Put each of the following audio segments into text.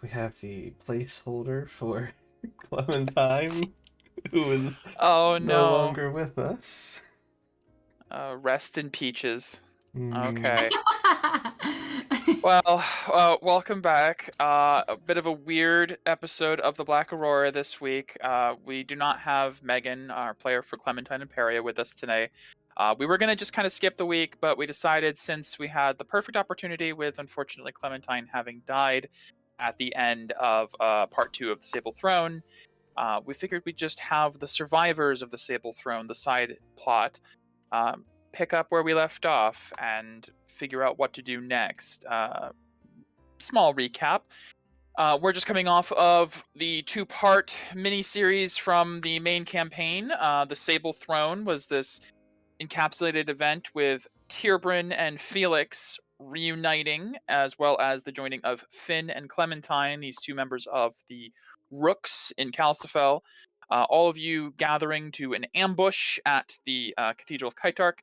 we have the placeholder for Clementine, who is Oh no no. longer with us. Rest in peaches. Mm, Okay. Well, welcome back. A bit of a weird episode of the Black Aurora this week. We do not have Megan, our player for Clementine and Peria, with us today. We were going to just kind of skip the week, but we decided since we had the perfect opportunity with, unfortunately, Clementine having died at the end of part 2 of the Sable Throne, we figured we'd just have the survivors of the Sable Throne, the side plot, pick up where we left off and figure out what to do next. Small recap. We're just coming off of the 2-part mini-series from the main campaign. The Sable Throne was this encapsulated event with Tyrbryn and Felix reuniting, as well as the joining of Finn and Clementine, these 2 members of the Rooks in Calcifel. All of you gathering to an ambush at the Cathedral of Kytarch,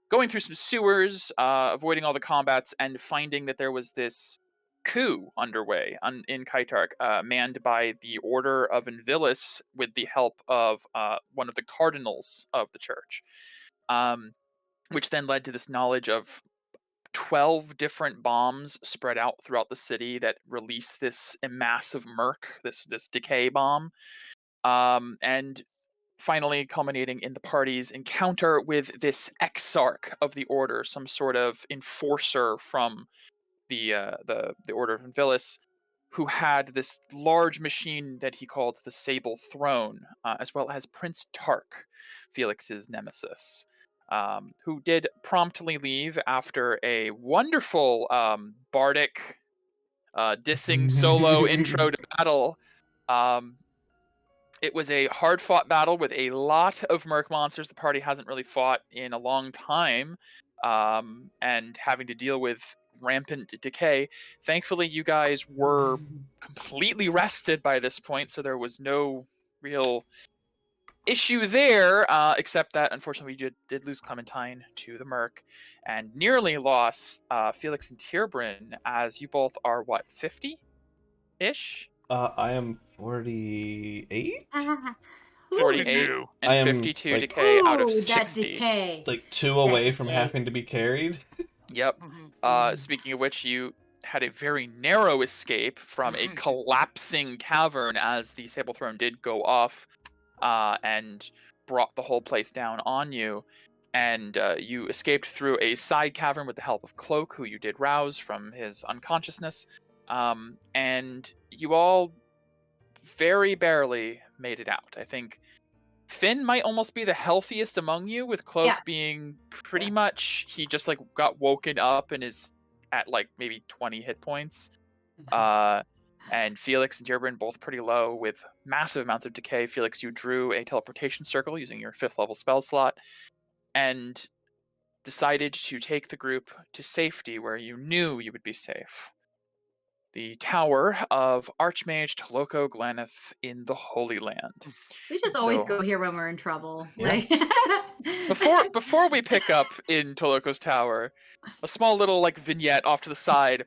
going through some sewers, avoiding all the combats, and finding that there was this coup underway in Kytarch, manned by the Order of Invilis with the help of one of the cardinals of the church, which then led to this knowledge of 12 different bombs spread out throughout the city that release this massive murk, this decay bomb, and finally culminating in the party's encounter with this exarch of the order, some sort of enforcer from the Order of Invilis, who had this large machine that he called the Sable Throne, as well as Prince Tark, Felix's nemesis, who did promptly leave after a wonderful bardic dissing solo intro to battle. It was a hard-fought battle with a lot of merc monsters the party hasn't really fought in a long time, and having to deal with rampant decay. Thankfully, you guys were completely rested by this point, so there was no real issue there, except that, unfortunately, we did lose Clementine to the merc, and nearly lost Felix and Tyrbryn, as you both are, what, 50-ish? I am 48? 48 and I am 52 like decay out of Ooh, that 60. decay. like 2 away from decay. having to be carried. Yep. Speaking of which, you had a very narrow escape from a collapsing cavern as the Sable Throne did go off, and brought the whole place down on you. And you escaped through a side cavern with the help of Cloak, who you did rouse from his unconsciousness. And you all very barely made it out. I think Finn might almost be the healthiest among you, with Cloak being pretty much, he just like got woken up and is at like maybe 20 hit points. And Felix and Tyrbryn both pretty low with massive amounts of decay. Felix, you drew a teleportation circle using your 5th level spell slot and decided to take the group to safety where you knew you would be safe. The Tower of Archmage Toloko Glaneth in the Holy Land. We just always go here when we're in trouble. Yeah. Like Before we pick up in Toloko's Tower, a small little like vignette off to the side.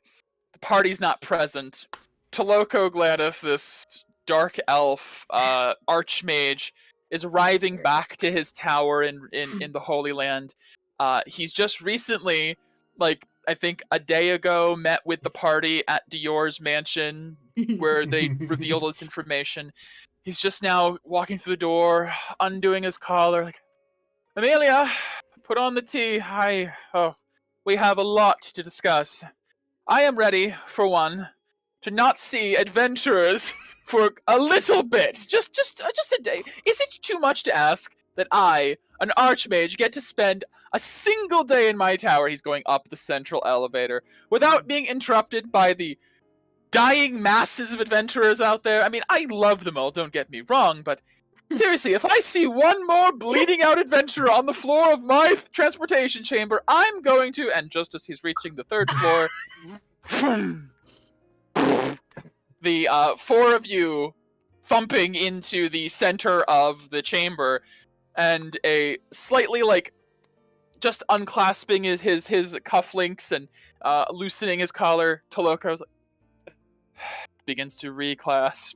The party's not present. Toloko Glaneth, this dark elf archmage, is arriving back to his tower in the Holy Land. He's just recently, like I think a day ago, met with the party at Dior's mansion where they revealed this information. He's just now walking through the door, undoing his collar, like, Amelia, put on the tea. We have a lot to discuss. I am ready, for one, to not see adventurers for a little bit. Just a day. Is it too much to ask that I, an archmage, get to spend a single day in my tower? He's going up the central elevator without being interrupted by the dying masses of adventurers out there. I mean, I love them all, don't get me wrong, but seriously, if I see one more bleeding out adventurer on the floor of my transportation chamber, I'm going to... And just as he's reaching the 3rd floor, the 4 of you thumping into the center of the chamber, and a slightly, like, just unclasping his cufflinks and loosening his collar, Toloko's like, begins to reclasp.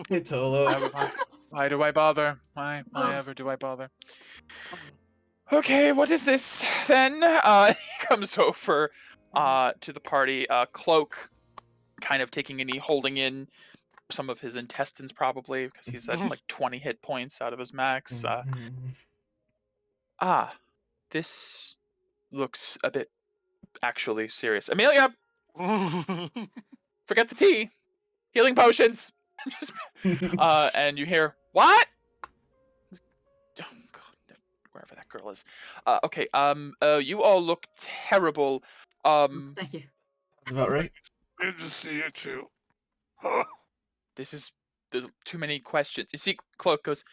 Hey, Tolo. Why do I bother? Why ever do I bother? Okay, what is this then? He comes over to the party. Cloak kind of taking a knee, holding in some of his intestines probably, because he's at like 20 hit points out of his max. This looks a bit actually serious. Amelia, forget the tea. Healing potions. And you hear, what? Oh, God, wherever that girl is. Okay, you all look terrible. Thank you. About right. Good to see you too. There's too many questions. You see, Cloak goes,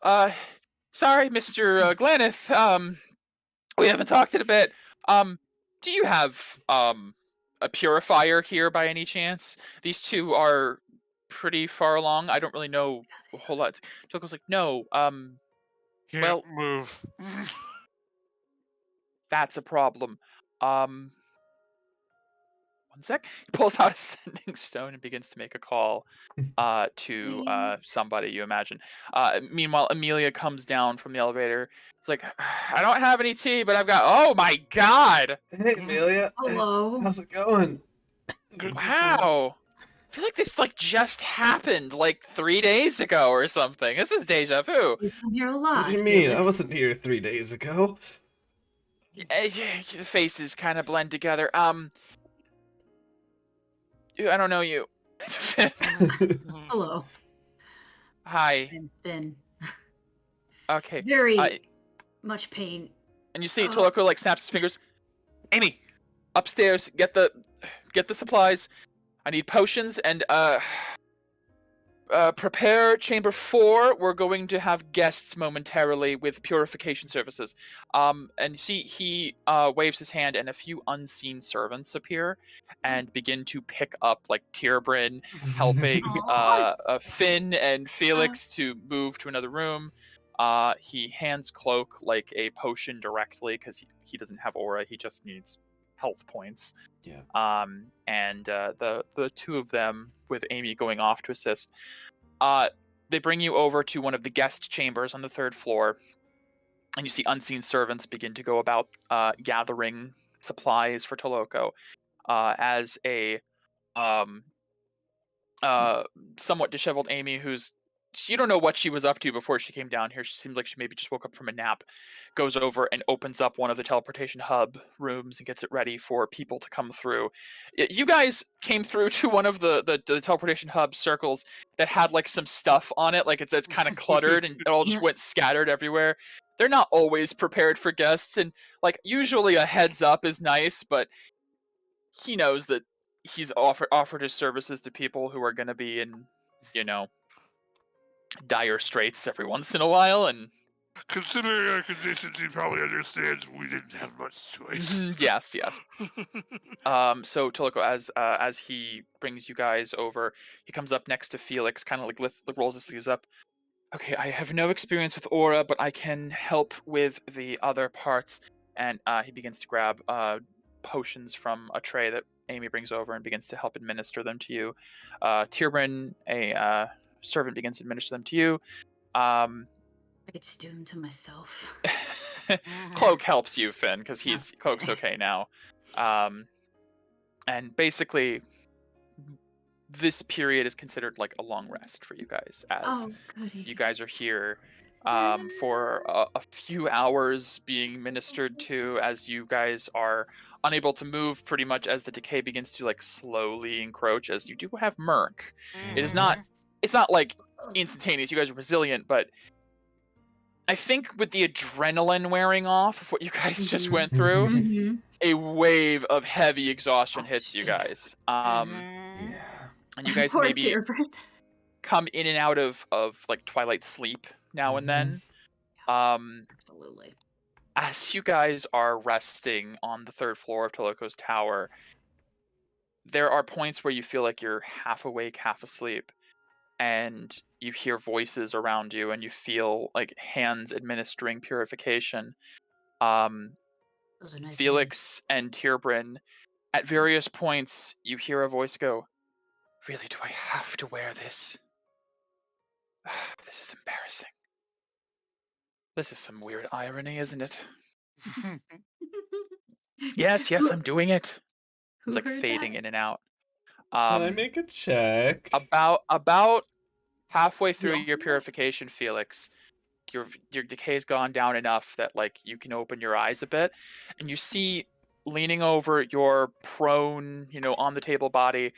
sorry, Mr. Gleneth, we haven't talked in a bit. Do you have, a purifier here by any chance? These two are pretty far along. I don't really know a whole lot. Cloak was like, no, Can't well, move. that's a problem. One sec. He pulls out a sending stone and begins to make a call to somebody, you imagine. Meanwhile, Amelia comes down from the elevator. It's like, I don't have any tea, but I've got... Oh my god! Hey, Amelia. Hello. How's it going? Good to see Wow! I feel like this like just happened like 3 days ago or something. This is deja vu. You've been here a lot. What do you mean? I Felix. wasn't here 3 days ago. The faces kind of blend together. I don't know you. Hello. Hi. I've been Okay. very much pain. And you see Toloko like snaps his fingers. Amy, upstairs, get the supplies. I need potions and prepare chamber 4. We're going to have guests momentarily with purification services. And you see he waves his hand and a few unseen servants appear and begin to pick up like Tierbrin, helping Finn and Felix to move to another room. He hands Cloak like a potion directly because he doesn't have aura. He just needs health points. Yeah. And the two of them with Amy going off to assist. They bring you over to one of the guest chambers on the 3rd floor, and you see unseen servants begin to go about gathering supplies for Toloko. As a somewhat disheveled Amy, you don't know what she was up to before she came down here. She seemed like she maybe just woke up from a nap, goes over and opens up one of the teleportation hub rooms and gets it ready for people to come through. You guys came through to one of the teleportation hub circles that had like some stuff on it, like it's kind of cluttered and it all just went scattered everywhere. They're not always prepared for guests, and like usually a heads up is nice, but he knows that he's offered his services to people who are going to be in, dire straits every once in a while, and Considering our conditions, he probably understands we didn't have much choice. yes. So Toloko, as he brings you guys over, he comes up next to Felix, kind of like rolls his sleeves up. Okay, I have no experience with aura, but I can help with the other parts. And he begins to grab potions from a tray that Amy brings over and begins to help administer them to you. Tierbrin, a servant, begins to administer them to you. I could just do them to myself. Cloak helps you, Finn, because Cloak's okay now. And basically, this period is considered like a long rest for you guys, as you guys are here for a few hours being ministered to, as you guys are unable to move pretty much as the decay begins to like slowly encroach, as you do have Merc. It's not like instantaneous. You guys are resilient, but I think with the adrenaline wearing off of what you guys just went through, a wave of heavy exhaustion hits you guys. And you guys Poor maybe Tierbrin. come in and out of like twilight sleep now and then. Absolutely. As you guys are resting on the 3rd floor of Toloko's tower, there are points where you feel like you're half awake, half asleep, and you hear voices around you, and you feel like hands administering purification. Those are nice Felix and Tierbrin, at various points, you hear a voice go, Really, do I have to wear this? This is embarrassing. This is some weird irony, isn't it? Yes, I'm doing it. Who It's like heard fading that? in and out. Can I make a check? About halfway through Yeah. your purification, Felix, your decay's gone down enough that like you can open your eyes a bit, and you see leaning over your prone, on the table body,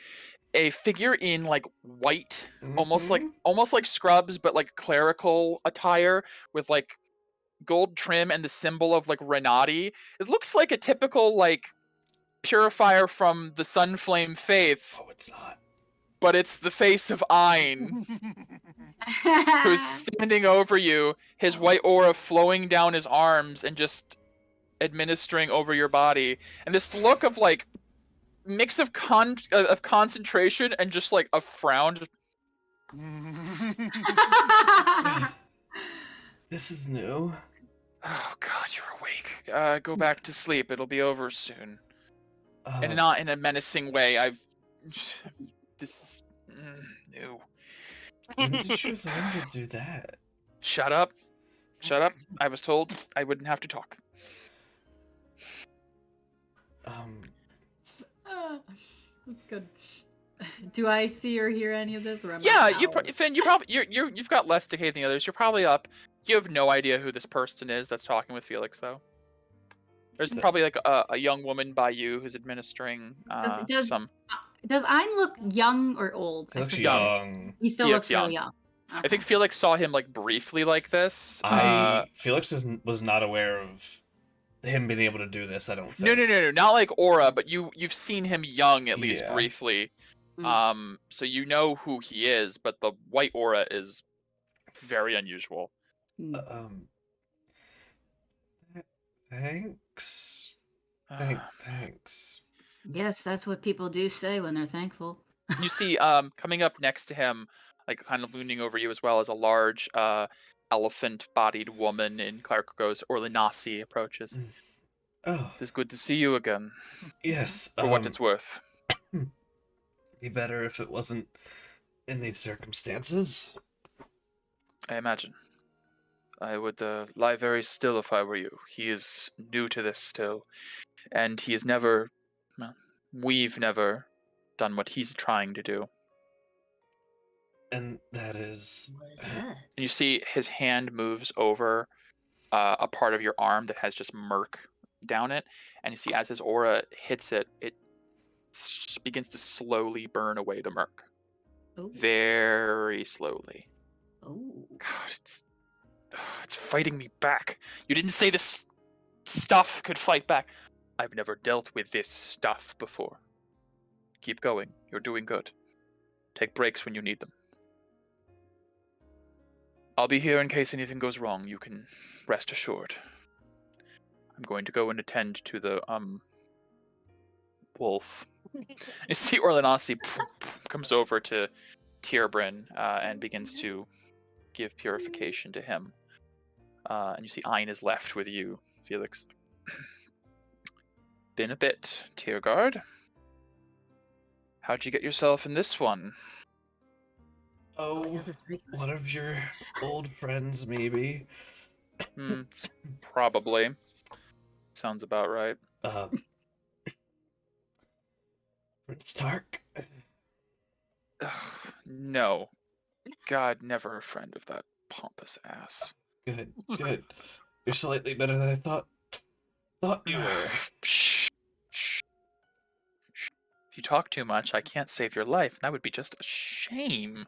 a figure in like white, almost like scrubs, but like clerical attire with like gold trim and the symbol of like Renati. It looks like a typical like purifier from the Sunflame Faith, Oh, it's not. but it's the face of Ein, who's standing over you, his white aura flowing down his arms and just administering over your body. And this look of like mix of concentration and just like a frown. This is new. Oh God, you're awake. Go back to sleep. It'll be over soon. And Uh, not in a menacing way. This is new. when did you learn to do that? Shut up. Shut up. I was told I wouldn't have to talk. That's good. Do I see or hear any of this? Or am Yeah, I Finn, you've got less decay than the others. You're probably up. You have no idea who this person is that's talking with Felix, though. There's probably like a young woman by you who's administering some. Does Ein look young or old? He looks young. young. He still He looks looks really young. I think Felix saw him like briefly like this. Felix was not aware of him being able to do this. I don't think. No, not like Aura, but you've seen him young at least Yeah. briefly. So you know who he is, but the white aura is very unusual. Thanks. Thanks. Yes, that's what people do say when they're thankful. You see, coming up next to him, like kind of looming over you as well, as a large, elephant-bodied woman in Clarkos Orlinasi approaches. Oh, It is good to see you again. yes. For what it's worth. Be better if it wasn't in these circumstances. I imagine. I would lie very still if I were you. He is new to this still, and he has never. Well, we've never done what he's trying to do. And that is. What is that? And you see his hand moves over a part of your arm that has just murk down it, and you see as his aura hits it, it begins to slowly burn away the murk. Ooh. Very slowly. Oh. God, it's fighting me back. You didn't say this stuff could fight back. I've never dealt with this stuff before. Keep going. You're doing good. Take breaks when you need them. I'll be here in case anything goes wrong. You can rest assured. I'm going to go and attend to the wolf. You see Orlinasi comes over to Tierbrin and begins to give purification to him. And you see Ein is left with you, Felix. Been a bit, Tierguard. How'd you get yourself in this one? Oh, one of your old friends, maybe. Probably. Sounds about right. Prince Tark? No. God, never a friend of that pompous ass. Good. You're slightly better than I thought you were. Shh. If you talk too much, I can't save your life. That would be just a shame.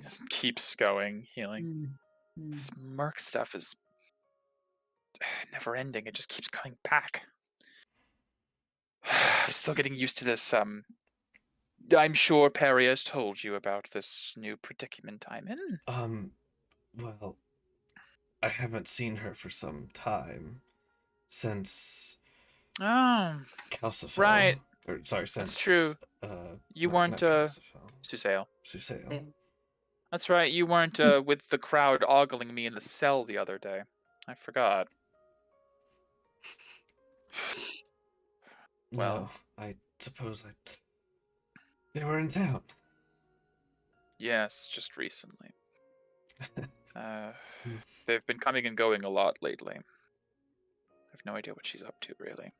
Just keeps going, healing. This Merc stuff is never ending. It just keeps coming back. I'm still getting used to this. I'm sure Perry has told you about this new predicament I'm in. Well, I haven't seen her for some time. Since Calcifel. Right. Or, sorry, since... That's true. You weren't, Susail. Susail. That's right, you weren't, with the crowd ogling me in the cell the other day. I forgot. Well, I suppose They were in town. Yes, just recently. They've been coming and going a lot lately. I have no idea what she's up to, really.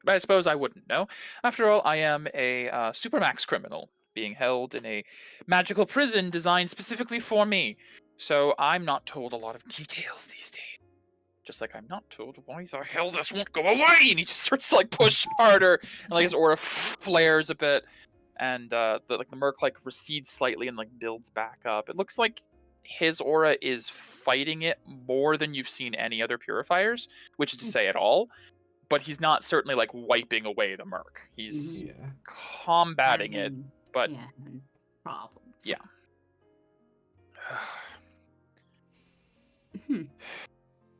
But I suppose I wouldn't know. After all, I am a supermax criminal being held in a magical prison designed specifically for me. So I'm not told a lot of details these days. Just like I'm not told why the hell this won't go away, and he just starts to like push harder, and like his aura flares a bit, and the merc like recedes slightly and like builds back up. It looks like his aura is fighting it more than you've seen any other purifiers, which is to say at all. But he's not certainly like wiping away the merc. He's Yeah. combating it, but yeah, problems. yeah.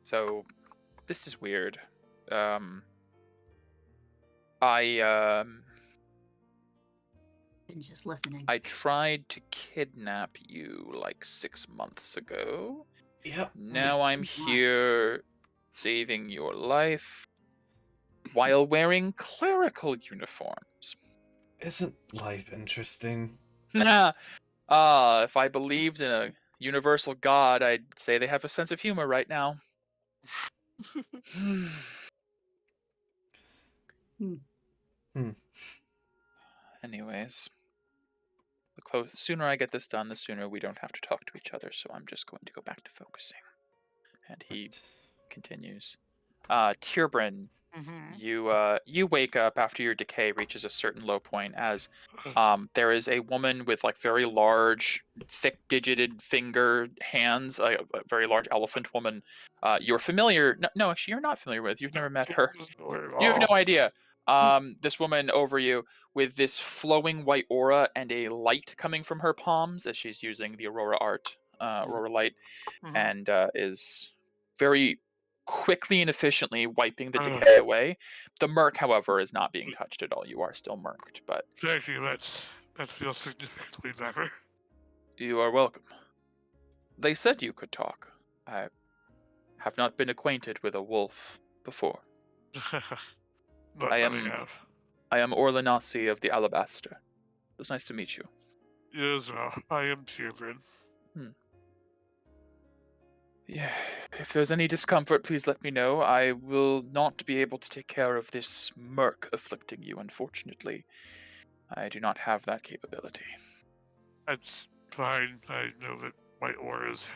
So this is weird. Been just listening. I tried to kidnap you like 6 months ago. Yep. Now I'm here saving your life while wearing clerical uniforms. Isn't life interesting? If I believed in a universal god, I'd say they have a sense of humor right now. Anyways, the sooner I get this done, the sooner we don't have to talk to each other, so I'm just going to go back to focusing. And he continues. Tierbrin, you wake up after your decay reaches a certain low point as there is a woman with like very large, thick-digited finger hands, a very large elephant woman. You're familiar. No, actually, you're not familiar with. You've never met her. You have no idea. This woman over you with this flowing white aura and a light coming from her palms as she's using the Aurora Aurora light, and is very quickly and efficiently wiping the decay away. The merc, however, is not being touched at all. You are still merked, but Thank you. That feels significantly better. you are welcome. They said you could talk. I have not been acquainted with a wolf before. But I I am- have. I am Orlanasi of the Alabaster. It was nice to meet you. Yes, well, I am Tierbrin. Yeah, if there's any discomfort, please let me know. I will not be able to take care of this merc afflicting you, unfortunately. I do not have that capability. That's fine. I know that my auras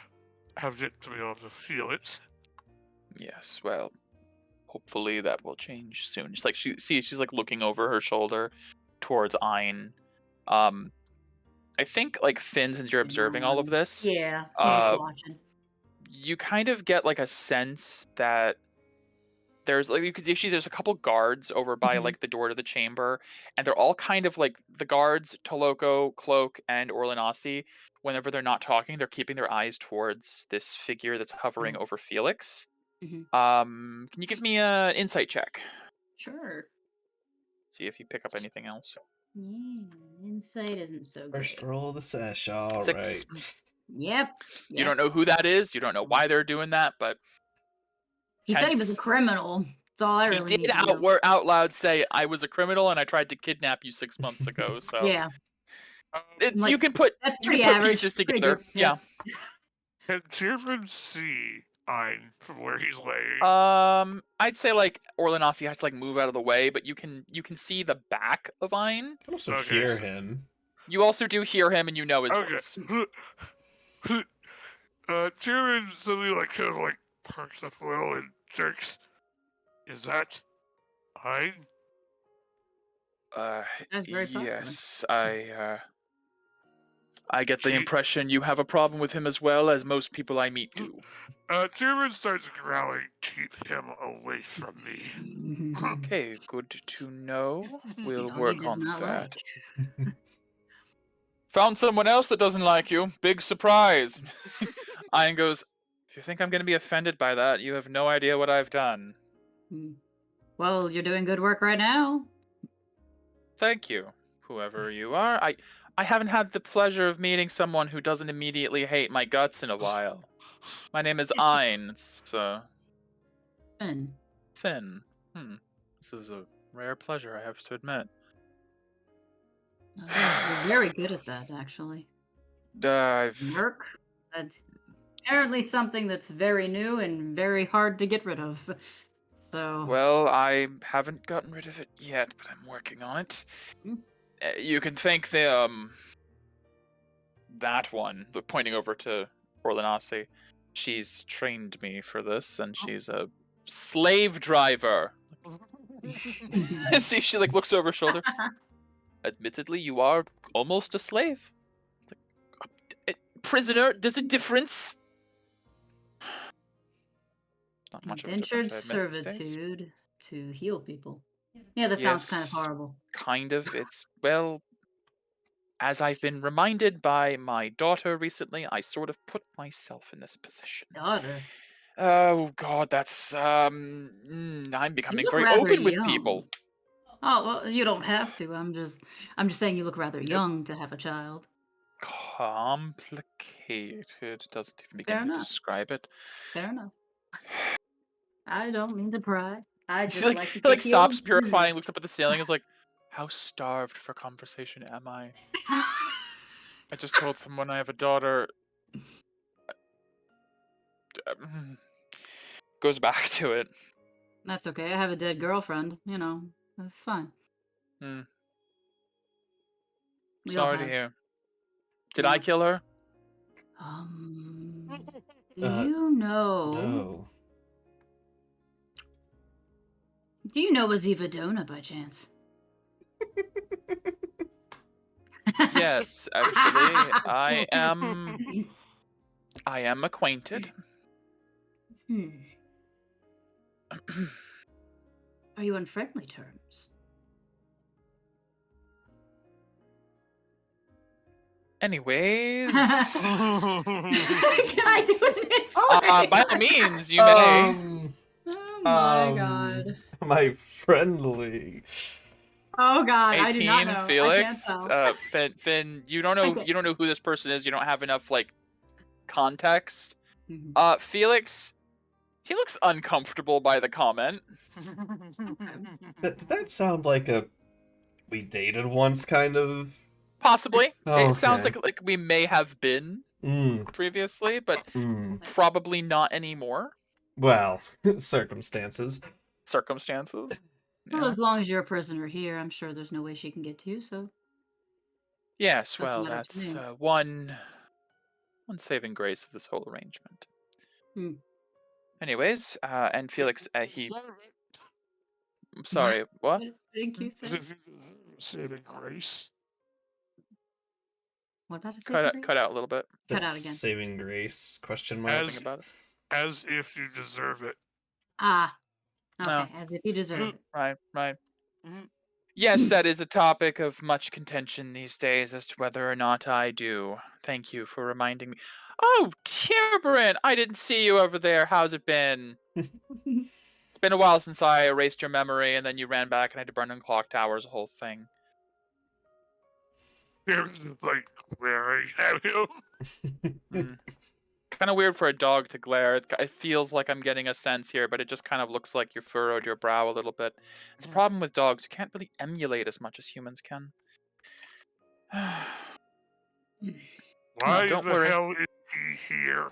have yet to be able to feel it. Yes, well, hopefully that will change soon. It's like she's like looking over her shoulder towards Ein. I think like Finn, since you're observing all of this, Yeah, he's just watching. you kind of get like a sense that there's like there's a couple guards over by like the door to the chamber, and they're all kind of like the guards, Toloko, Cloak, and Orlanasi. Whenever they're not talking, they're keeping their eyes towards this figure that's hovering over Felix. Can you give me an insight check? Sure. See if you pick up anything else. Yeah, insight isn't so good. First roll of the sesh. All 6. right. Yep. You don't know who that is. You don't know why they're doing that, but He said he was a tense. criminal. That's all I really He need did to know. out loud say, "I was a criminal and I tried to kidnap you 6 months ago." So Yeah, you like, can put that's you pretty can put average. pieces Pretty together. good, Yeah. Can Tierbrin see Ein from where he's laying? I'd say like Orlanasi has to like move out of the way, but you can see the back of Ein. You can also Okay, hear so- him. You also do hear him, and you know his voice. Tierbrin suddenly like kind of like perks up a little and jerks. Is that Ein? That's very popular. Yes, I get the She- impression you have a problem with him as well, as most people I meet do. Tierbrin starts growling, "Keep him away from me." Okay, good to know. We'll Doggy work does on not that. like. Found someone else that doesn't like you. Big surprise. Ian goes, if you think I'm going to be offended by that, you have no idea what I've done. Well, you're doing good work right now. Thank you, whoever you are. I haven't had the pleasure of meeting someone who doesn't immediately hate my guts in a while. My name is Ein. It's Finn. Finn. This is a rare pleasure, I have to admit. You're very good at that, actually. I've Work? That's apparently something that's very new and very hard to get rid of. So, Well, I haven't gotten rid of it yet, but I'm working on it. You can thank the that one, pointing over to Orlanasi. She's trained me for this, and she's a slave driver. See, she like looks over her shoulder. Admittedly, you are almost a slave. Prisoner, there's a difference. Not much of a indentured difference, I admit, these days. servitude to heal people. Yeah, that sounds kind of Yes. horrible. Kind of. It's, well, as I've been reminded by my daughter recently, I sort of put myself in this position. Daughter. Oh God, that's I'm becoming look very rather open with young. people. Oh, well, you don't have to. I'm just saying you look rather young to have a child. Complicated. Doesn't even begin Fair to enough. describe it. Fair enough. I don't mean to pry. I just He like to he get stops healed purifying, soon. looks up at the ceiling, is like, how starved for conversation am I? I just told someone I have a daughter. Goes back to it. That's okay. I have a dead girlfriend. You know, that's fine. We all Sorry to have. hear. Did I kill her? Do you know? No. Do you know Aziva Dona by chance? Yes, actually, I am acquainted. Are you on friendly terms? Anyways, Can I do an insight? by all means, you may. Oh my god. Am I friendly? Oh god, I do not 18, know. Felix. I can't tell. Finn, you don't know. Okay. You don't know who this person is. You don't have enough like context. Mhm. Felix, he looks uncomfortable by the comment. Did that sound like a we dated once kind of? Possibly. It sounds Okay. like we may have been previously, but probably not anymore. Well, circumstances. Circumstances. Well, Yeah. as long as you're a prisoner here, I'm sure there's no way she can get to you, so. Yes, Doesn't well, matter to that's me. one saving grace of this whole arrangement. Anyways, and Felix, he. I'm sorry, what? What did you say? Saving grace. What about a Cut out a little bit. Cut out again. Saving grace? Question mark. As, Think about it. as if you deserve it. Ah. Okay, No. as if you deserve it. Right. Mhm. Yes, that is a topic of much contention these days as to whether or not I do. Thank you for reminding me. Oh, Timberin! I didn't see you over there. How's it been? It's been a while since I erased your memory, and then you ran back and I had to burn in clock towers, a whole thing. There's just like glaring at him. Kind of weird for a dog to glare. It feels like I'm getting a sense here, but it just kind of looks like you furrowed your brow a little bit. It's a problem with dogs. You can't really emulate as much as humans can. Why don't the worry. hell is he here?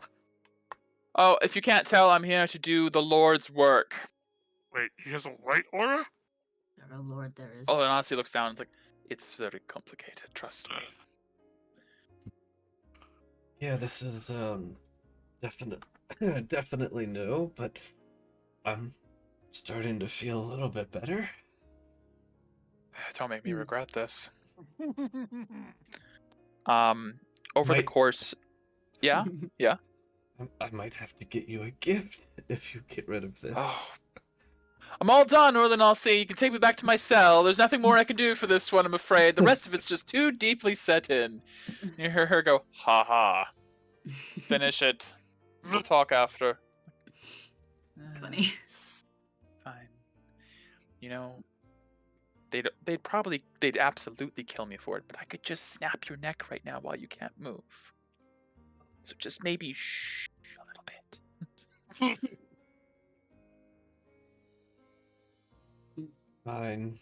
Oh, if you can't tell, I'm here to do the Lord's work. Wait, he has a white aura? Oh Lord, there is. Oh, and honestly looks down and it's like, it's very complicated, trust me. Yeah, this is definitely new, but I'm starting to feel a little bit better. Don't make me regret this. Over the course, yeah. I might have to get you a gift if you get rid of this. Oh. I'm all done, Orlin. I'll see. You can take me back to my cell. There's nothing more I can do for this one, I'm afraid. The rest of it's just too deeply set in. You hear her go, ha ha. Finish it. We'll talk after. Funny. Fine. You know, they'd absolutely kill me for it, but I could just snap your neck right now while you can't move. So just maybe shh a little bit. Fine.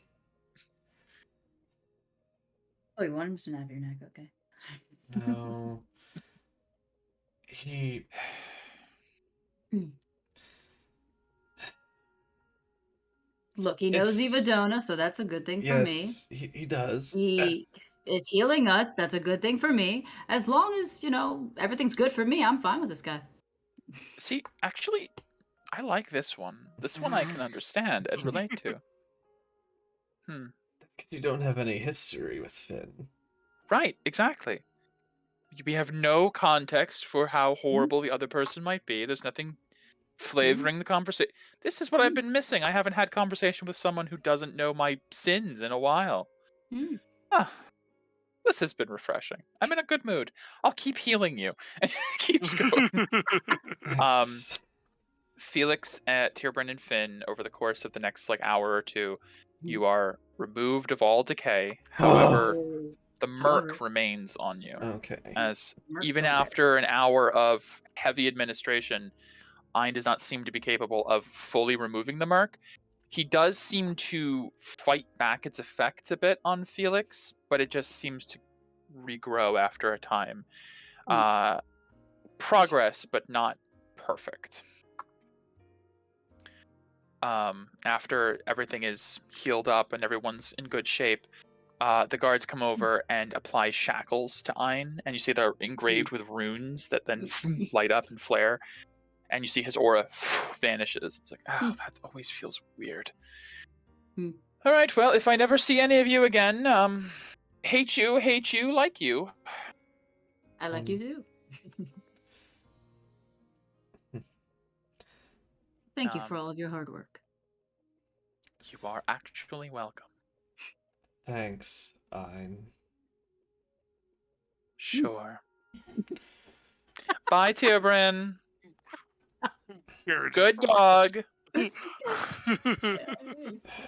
Oh, you want him to snap your neck? Okay. No. He. Look, he knows It's- Ivadona, so that's a good thing for me. Yes, he does. He is healing us. That's a good thing for me. As long as, everything's good for me, I'm fine with this guy. See, actually, I like this one. This one I can understand and relate to. Because you don't have any history with Finn. Right, exactly. We have no context for how horrible the other person might be. There's nothing flavoring the conversation. This is what I've been missing. I haven't had conversation with someone who doesn't know my sins in a while. Mm. Ah, this has been refreshing. I'm in a good mood. I'll keep healing you. And it keeps going. Thanks. Felix, Tierbrand, and Finn, over the course of the next hour or two, you are removed of all decay. However, Oh, the murk alright. remains on you. Okay. As Murk even okay. after an hour of heavy administration, Ein does not seem to be capable of fully removing the murk. He does seem to fight back its effects a bit on Felix, but it just seems to regrow after a time. Progress, but not perfect. After everything is healed up and everyone's in good shape, the guards come over and apply shackles to Ein, and you see they're engraved with runes that then light up and flare, and you see his aura vanishes. It's like, oh, that always feels weird. All right, well, if I never see any of you again, hate you, like you. I like you too. Thank you for all of your hard work. You are actually welcome. Thanks, Ein. Sure. Bye, Tierbrand. Here, Good dog. That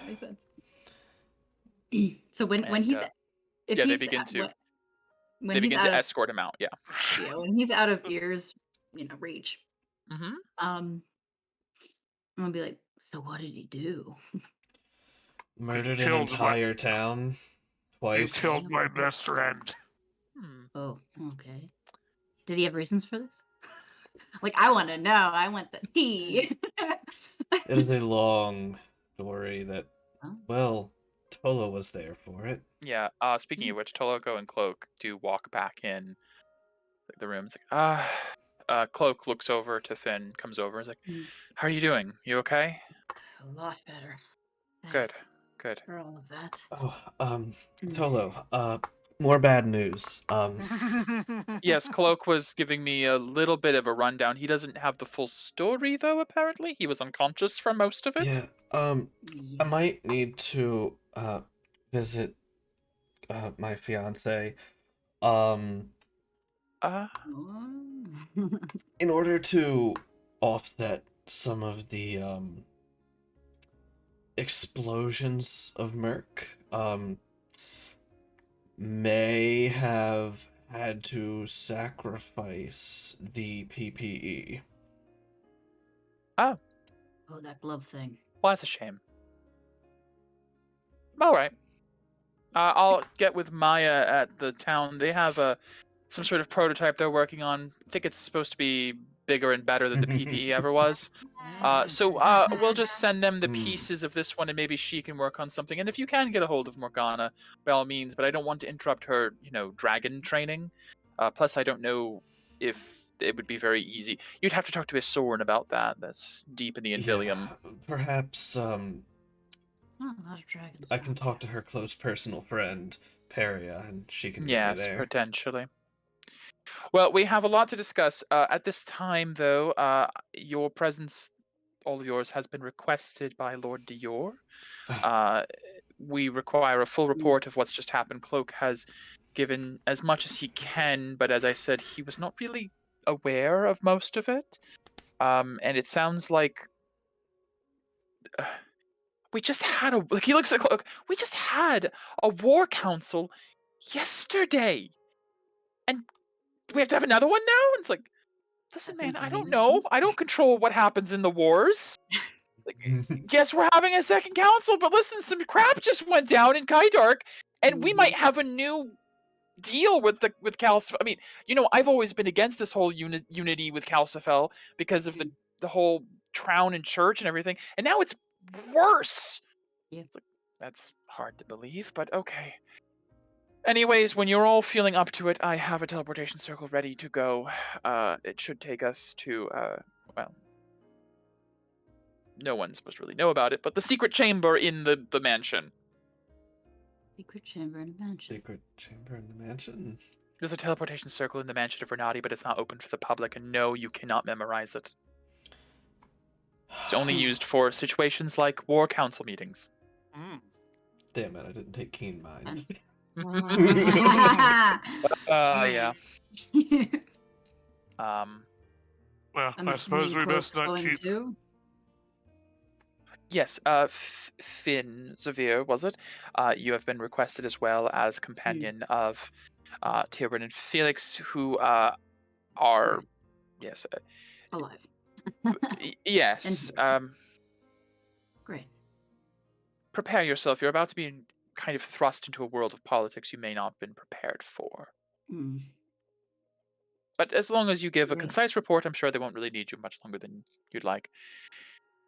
makes sense. So when And, he's if yeah, they he's begin at- to what- when they he's begin out to of escort him out. Yeah. when he's out of ears, reach. Mm-hmm. I'm gonna be like, so what did he do? Murdered an killed entire town You twice. killed my best friend. Oh, okay. Did he have reasons for this? Like, I want to know. I want the tea. It is a long story that, Oh. well, Tola was there for it. Yeah. Speaking of which, Tologo and Cloak do walk back in the room. It's like, Cloak looks over to Finn, comes over, and is like, "How are you doing? You okay?" A lot better. Good. Thanks Good. for all of that. Oh, Tolo, more bad news. Yes, Cloak was giving me a little bit of a rundown. He doesn't have the full story, though, apparently. He was unconscious for most of it. Yeah, I might need to, visit, my fiance, in order to offset some of the, explosions of Merc, may have had to sacrifice the PPE. Oh, that glove thing. Well, that's a shame. All right. I'll get with Maya at the town. They have some sort of prototype they're working on. I think it's supposed to be bigger and better than the PPE ever was. So we'll just send them the pieces of this one, and maybe she can work on something. And if you can get a hold of Morgana, by all means. But I don't want to interrupt her, dragon training. Plus, I don't know if it would be very easy. You'd have to talk to his Soren about that. That's deep in the Invilium. Yeah, perhaps, Not a lot of dragons. I can talk to her close personal friend, Peria, and she can get me Yes, there. potentially. Well, we have a lot to discuss. At this time, though, your presence, all of yours, has been requested by Lord Dior. We require a full report of what's just happened. Cloak has given as much as he can, but as I said, he was not really aware of most of it. And it sounds like we just had he looks at Cloak. We just had a war council yesterday, and we have to have another one now. And it's like, listen, That's man, I don't inconvenient. know. I don't control what happens in the wars. Guess we're having a second council, but listen, some crap just went down in Kytarch, and we might have a new deal with Calcifel. I mean, I've always been against this whole unity with Calcifel because of the whole Trown and church and everything, and now it's worse. Yeah. That's hard to believe, but okay. Anyways, when you're all feeling up to it, I have a teleportation circle ready to go. It should take us to, well, no one's supposed to really know about it, but the secret chamber in the mansion. Secret chamber in the mansion. Secret chamber in the mansion? There's a teleportation circle in the mansion of Renati, but it's not open for the public, and no, you cannot memorize it. It's only used for situations like war council meetings. Damn it, I didn't take keen mind. Yeah. Well, I'm I suppose we assuming best Cloak's not going keep. too? Yes, Finn Xavier, was it? You have been requested as well as companion of Tyrion and Felix, who are, yes, Alive. yes. Great. Prepare yourself. You're about to be kind of thrust into a world of politics you may not have been prepared for. Hmm. But as long as you give a Great. concise report, I'm sure they won't really need you much longer than you'd like.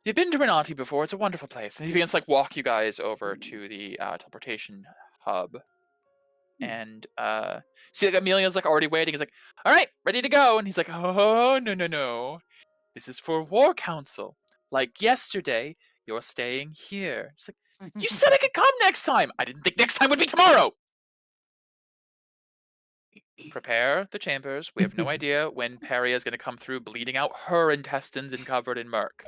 You've been to Renati before. It's a wonderful place. And he begins to walk you guys over to the teleportation hub. And see, Emilio's already waiting. He's like, all right, ready to go. And he's like, oh, no. This is for War Council. Like yesterday, you're staying here. It's like, you said I could come next time. I didn't think next time would be tomorrow. Prepare the chambers. We have no idea when Peria is going to come through bleeding out her intestines and covered in murk.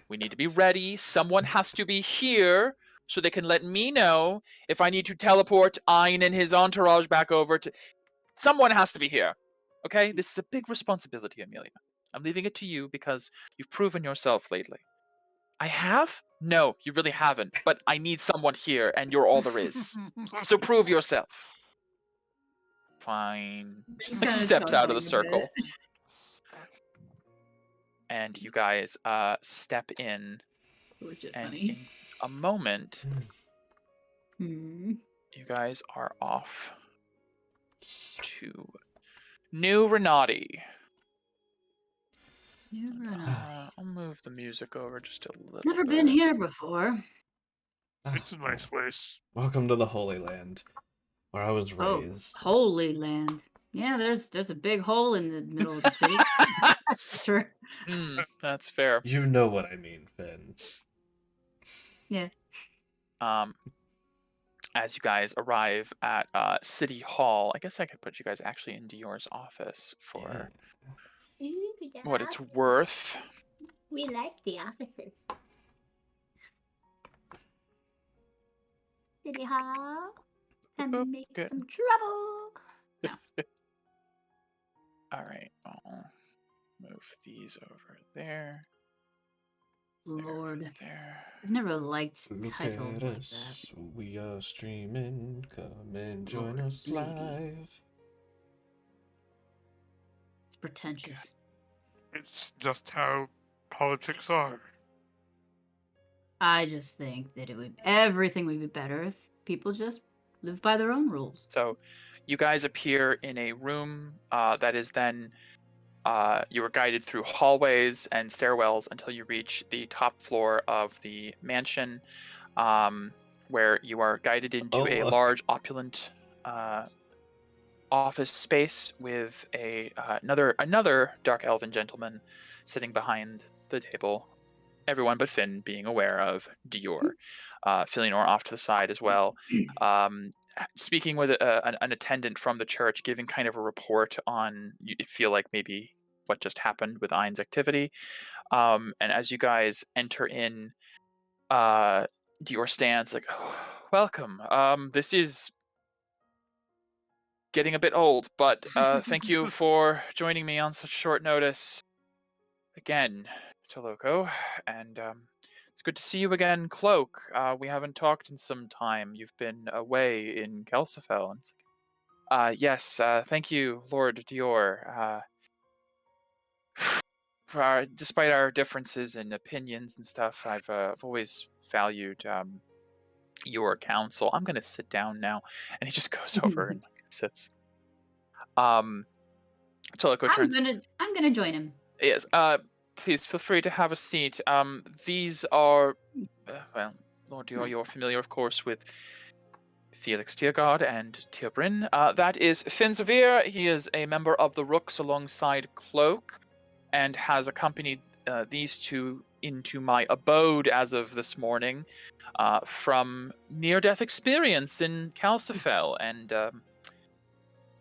We need to be ready. Someone has to be here so they can let me know if I need to teleport Ein and his entourage back over to... Someone has to be here. Okay? This is a big responsibility, Amelia. I'm leaving it to you because you've proven yourself lately. I have? No, you really haven't. But I need someone here, and you're all there is. So prove yourself. Fine. She Kinda steps out of the chuckling a circle. bit. And you guys step in. Legit And funny. in a moment, Hmm. you guys are off to New Renati. I'll move the music over just a little Never bit. been here before. It's a nice place. Welcome to the Holy Land, where I was raised. Oh, Holy Land. Yeah, there's a big hole in the middle of the city. That's for sure. That's fair. You know what I mean, Finn. Yeah. As you guys arrive at City Hall, I guess I could put you guys actually in Dior's office for what it's worth. We like the offices. City Hall. Time to make Good. some trouble. All right, I'll move these over there. Lord. There. I've never liked Look titles at like us, that. we are streaming. Come and join Lord, us lady. live. It's pretentious. It's just how politics are. I just think that everything would be better if people just live by their own rules. So, you guys appear in a room that is then. You were guided through hallways and stairwells until you reach the top floor of the mansion, where you are guided into a large, opulent office space with another dark elven gentleman sitting behind the table. Everyone but Finn being aware of Dior. Philionor off to the side as well. Speaking with an attendant from the church, giving kind of a report on, you feel like maybe what just happened with Ein's activity. And as you guys enter in, Dior stands like, oh, welcome. This is getting a bit old, but thank you for joining me on such short notice. Again, Toloco, and it's good to see you again, Cloak. We haven't talked in some time. You've been away in Calcifel. And it's like, yes, thank you, Lord Dior. despite our differences in opinions and stuff, I've always valued your counsel. I'm gonna sit down now, and he just goes over and sits. Toloko turns. I'm gonna join him. Yes. Please feel free to have a seat. These are, well, Lord, you're familiar, of course, with Felix Tiergard and Tierbrin. That is Finzavir. He is a member of the Rooks alongside Cloak, and has accompanied these two into my abode as of this morning, from near-death experience in Calcifel, and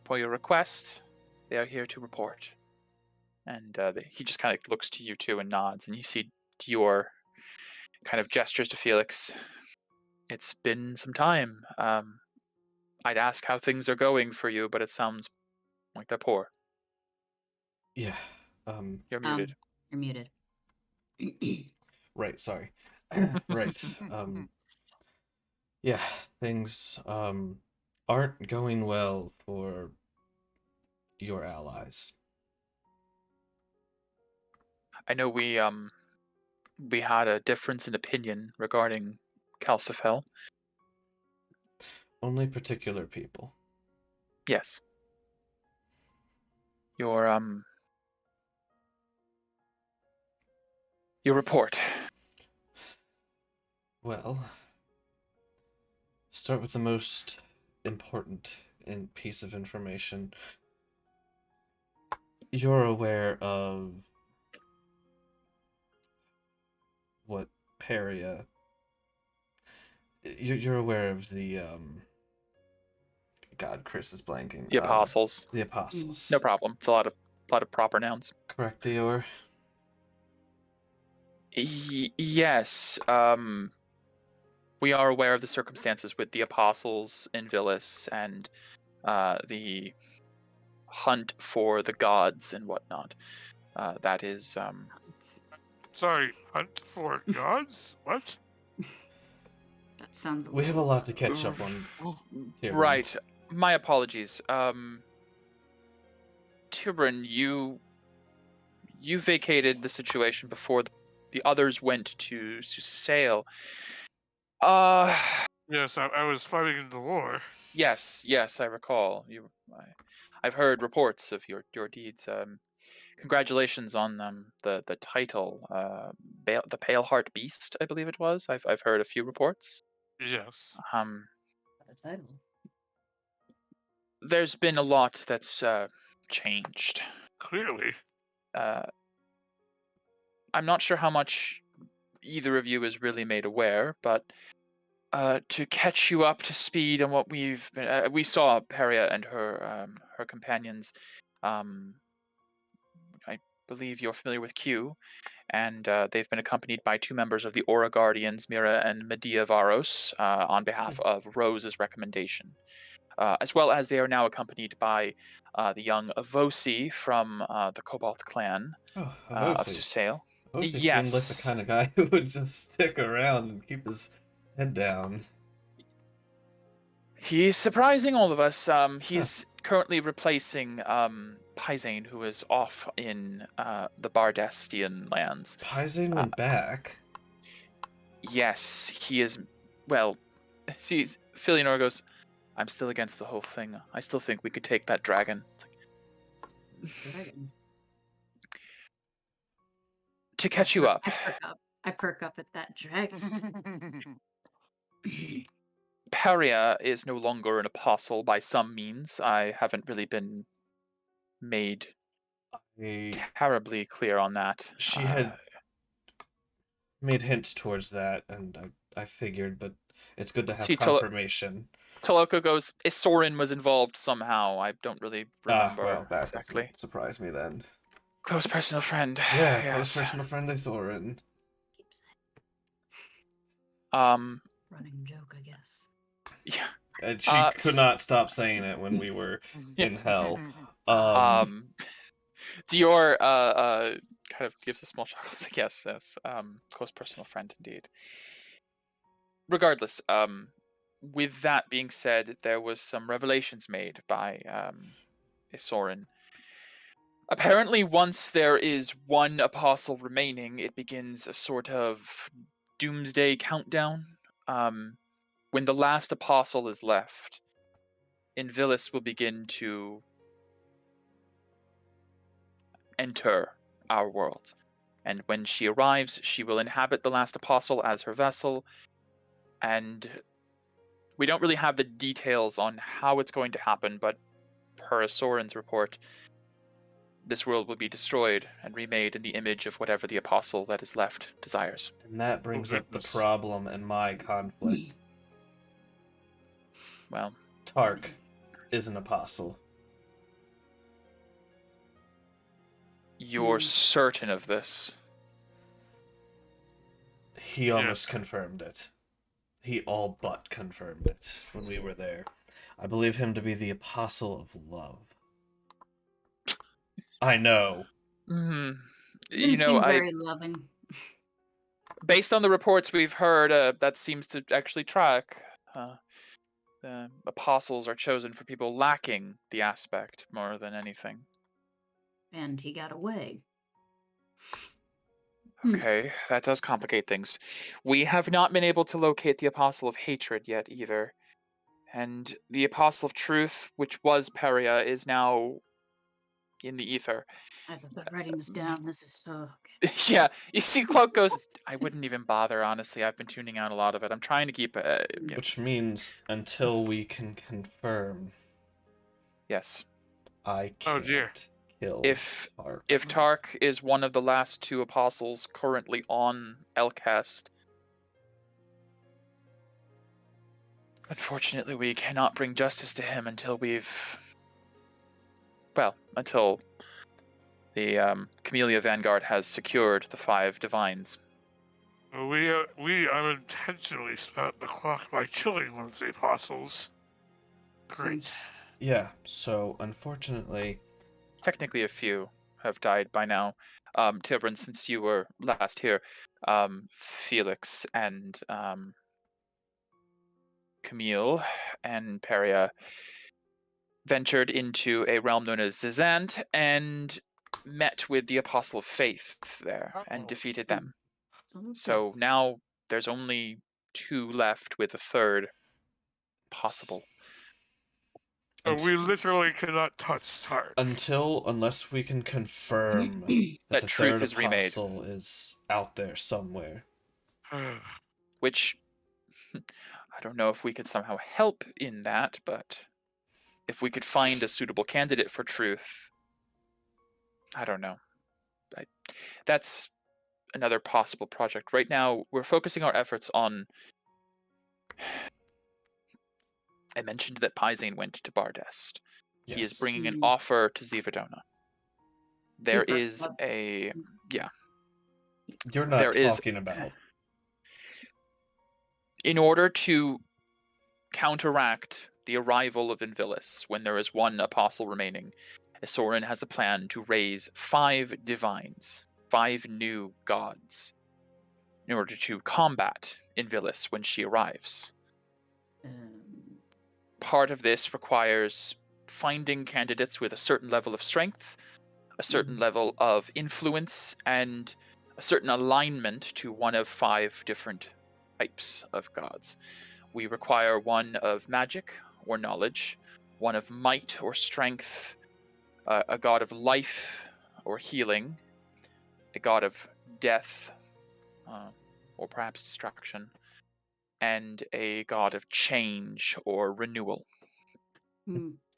for your request, they are here to report. And he just kind of looks to you two and nods, and you see Dior kind of gestures to Felix. It's been some time. I'd ask how things are going for you, but it sounds like they're poor. Yeah. You're muted. You're muted. Right, sorry. Right. Yeah, things aren't going well for your allies. I know we had a difference in opinion regarding Calcifel. Only particular people. Yes. Your report. Well, start with the most important piece of information. You're aware of what Paria... You're aware of the, God, Chris is blanking. The Apostles. The Apostles. No problem. It's a lot of proper nouns. Correct, Dior? Yes. We are aware of the circumstances with the Apostles in Villis and the hunt for the gods and whatnot. That is... Sorry, hunt for gods? What? That sounds. We have a lot to catch up on. Tierbrin. Right. My apologies. Tierbrin, you vacated the situation before the others went to sail. Yes, I was fighting in the war. Yes, I recall. I've heard reports of your deeds. Congratulations on the title, the Pale Heart Beast, I believe it was. I've heard a few reports. Yes. A title. There's been a lot that's changed. Clearly. I'm not sure how much either of you is really made aware, but to catch you up to speed on what we've been, we saw Peria and her companions. I believe you're familiar with Q, and they've been accompanied by two members of the Aura Guardians, Mira and Medea Varos, on behalf of Rose's recommendation. As well as they are now accompanied by the young Avosi from the Cobalt clan Oh, of Avosi. Susail. Avosi Yes. seemed like the kind of guy who would just stick around and keep his head down. He's surprising all of us. He's currently replacing Pyzane, who is off in the Bardestian lands. Pyzane went back. Yes, he is. Well, sees Filianor goes, I'm still against the whole thing. I still think we could take that dragon. It's like, Dragon. to catch you up, I perk up at that dragon. Peria is no longer an apostle by some means. I haven't really been made terribly clear on that. She had made hints towards that, and I figured, but it's good to have confirmation. Toloko goes, Isorin was involved somehow. I don't really remember Well, that exactly. doesn't surprise me then. Close personal friend. Yeah, yes. close personal friend Isorin. Running joke, I guess. Yeah. And she could not stop saying it when we were in hell. Dior kind of gives a small chuckle. Like, yes, close personal friend indeed. Regardless, with that being said, there was some revelations made by Isorin. Apparently, once there is one apostle remaining, it begins a sort of doomsday countdown. When the last apostle is left, Invilis will begin to enter our world. And when she arrives, she will inhabit the last apostle as her vessel. And we don't really have the details on how it's going to happen, but per Soren's report, this world will be destroyed and remade in the image of whatever the apostle that is left desires. And that brings up the problem and my conflict. Well, Tark is an apostle. You're certain of this? He almost confirmed it. He all but confirmed it when we were there. I believe him to be the apostle of love. I know. Didn't seem very loving. Based on the reports we've heard, that seems to actually track. The apostles are chosen for people lacking the aspect more than anything. And he got away. Okay, that does complicate things. We have not been able to locate the Apostle of Hatred yet either. And the Apostle of Truth, which was Peria, is now in the ether. I have to start writing this down. This is so... Yeah, you see Cloak goes, I wouldn't even bother, honestly. I've been tuning out a lot of it. I'm trying to keep... Which means, until we can confirm... Yes. I can't kill If Tark. If Tark is one of the last two apostles currently on Elcast, unfortunately we cannot bring justice to him until until the Camellia Vanguard has secured the 5 divines. We unintentionally spent the clock by killing one of the apostles. Great. Yeah, so unfortunately... Technically a few have died by now. Tilbrin, since you were last here, Felix and Camille and Peria ventured into a realm known as Zizant and met with the Apostle of Faith there and defeated them. So now there's only 2 left with a 3rd possible. We literally cannot touch Tark. Unless we can confirm that the truth 3rd is remade. apostle is out there somewhere. Which, I don't know if we could somehow help in that, but if we could find a suitable candidate for truth, I don't know. That's another possible project. Right now, we're focusing our efforts on... I mentioned that Pyzane went to Bardest. Yes. He is bringing an offer to Zivadona. There is a... Yeah. You're not talking about... In order to counteract the arrival of Invilis, when there is 1 apostle remaining, Soren has a plan to raise 5 divines, 5 new gods, in order to combat Invilis when she arrives. Part of this requires finding candidates with a certain level of strength, a certain level of influence, and a certain alignment to one of 5 different types of gods. We require one of magic or knowledge, one of might or strength, a god of life or healing, a god of death or perhaps destruction, and a god of change or renewal.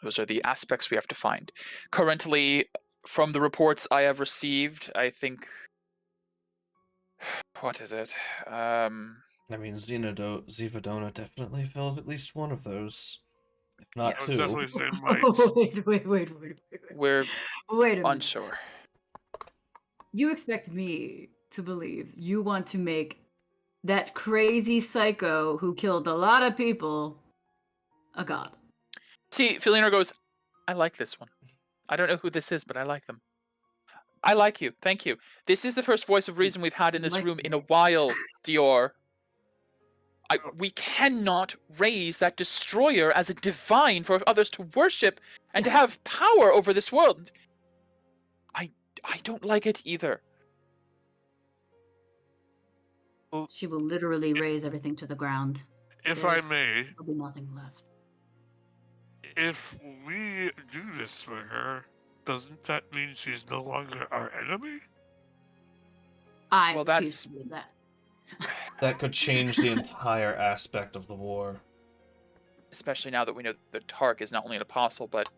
Those are the aspects we have to find. Currently, from the reports I have received, I think... What is it? I mean, Zivadona definitely fills at least one of those. If not 2. Wait. We're Wait a minute. unsure. You expect me to believe you want to make that crazy psycho who killed a lot of people a god? See, Felina goes, I like this one. I don't know who this is, but I like them. I like you. Thank you. This is the first voice of reason we've had in this room in a while, Dior. We cannot raise that destroyer as a divine for others to worship and to have power over this world. I don't like it either. She will literally raise everything to the ground. If I There's- may, There'll be nothing left. if we do this for her, doesn't that mean she's no longer our enemy? I Well, refuse that's- to believe that. That could change the entire aspect of the war. Especially now that we know that Tark is not only an apostle, but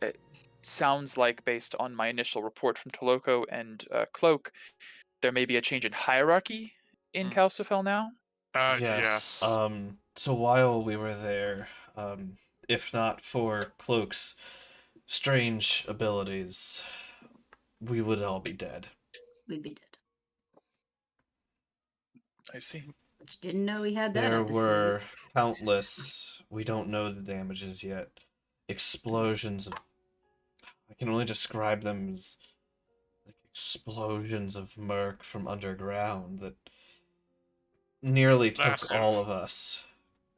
it sounds like, based on my initial report from Toloko and Cloak, there may be a change in hierarchy in Calcifel now. Yes. Yes. So while we were there, if not for Cloak's strange abilities, we would all be dead. We'd be dead. I see. Which didn't know he had that There up his were sleeve. countless, we don't know the damages yet, explosions of, I can only describe them as like explosions of murk from underground that nearly took Massive. all of us.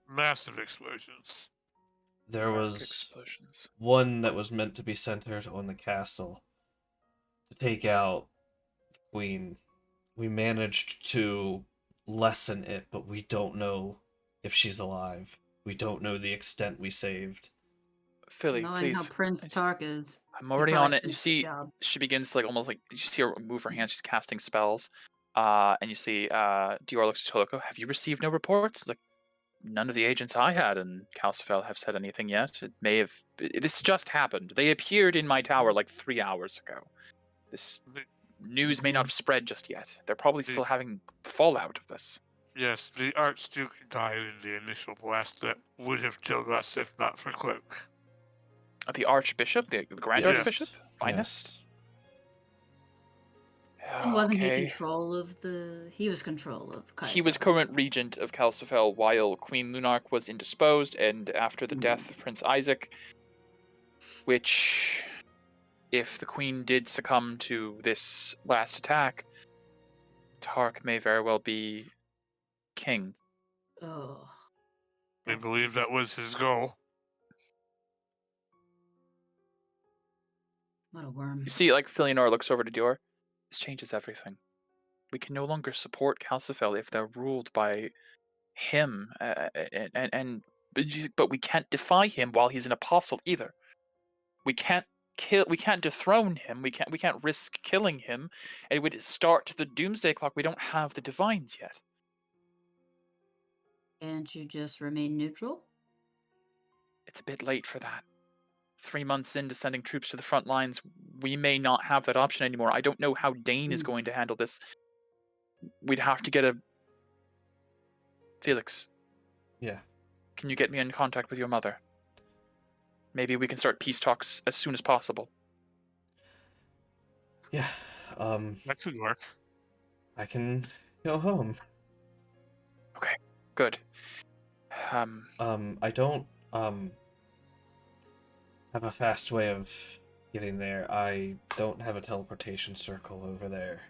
Massive explosions. There Arc was explosions. one that was meant to be centered on the castle to take out the queen. We managed to lessen it, but we don't know if she's alive. We don't know the extent we saved. Philly, Knowing please. how Prince I s- Tark is. I'm already on it. And you finished the see, job. she begins to almost you see her move her hand. She's casting spells. And you see, Dior looks at Toloko. Have you received no reports? It's like, none of the agents I had in Calcifel have said anything yet. It may have. This just happened. They appeared in my tower like 3 hours ago. This The- news may not have spread just yet. They're probably still having fallout of this. Yes, the Archduke died in the initial blast that would have killed us if not for Cloak. The Archbishop, the Grand Yes. Archbishop, Finest. And wasn't he Okay. control of the... He was control of He was Kytarch. current regent of Calcifel while Queen Lunark was indisposed, and after the death of Prince Isaac, which, if the Queen did succumb to this last attack, Tark may very well be king. Oh. They that's believe that disgusting. was his goal. What a worm. You see, like, Filianor looks over to Dior. This changes everything. We can no longer support Calcifel if they're ruled by him, but we can't defy him while he's an apostle either. We can't dethrone him. We can't risk killing him. And it would start the doomsday clock. We don't have the divines yet. Can't you just remain neutral? It's a bit late for that. 3 months into sending troops to the front lines, we may not have that option anymore. I don't know how Dane is going to handle this. We'd have to get a... Felix, Yeah. can you get me in contact with your mother? Maybe we can start peace talks as soon as possible. Yeah. That could work. I can go home. Good. I don't have a fast way of getting there. I don't have a teleportation circle over there.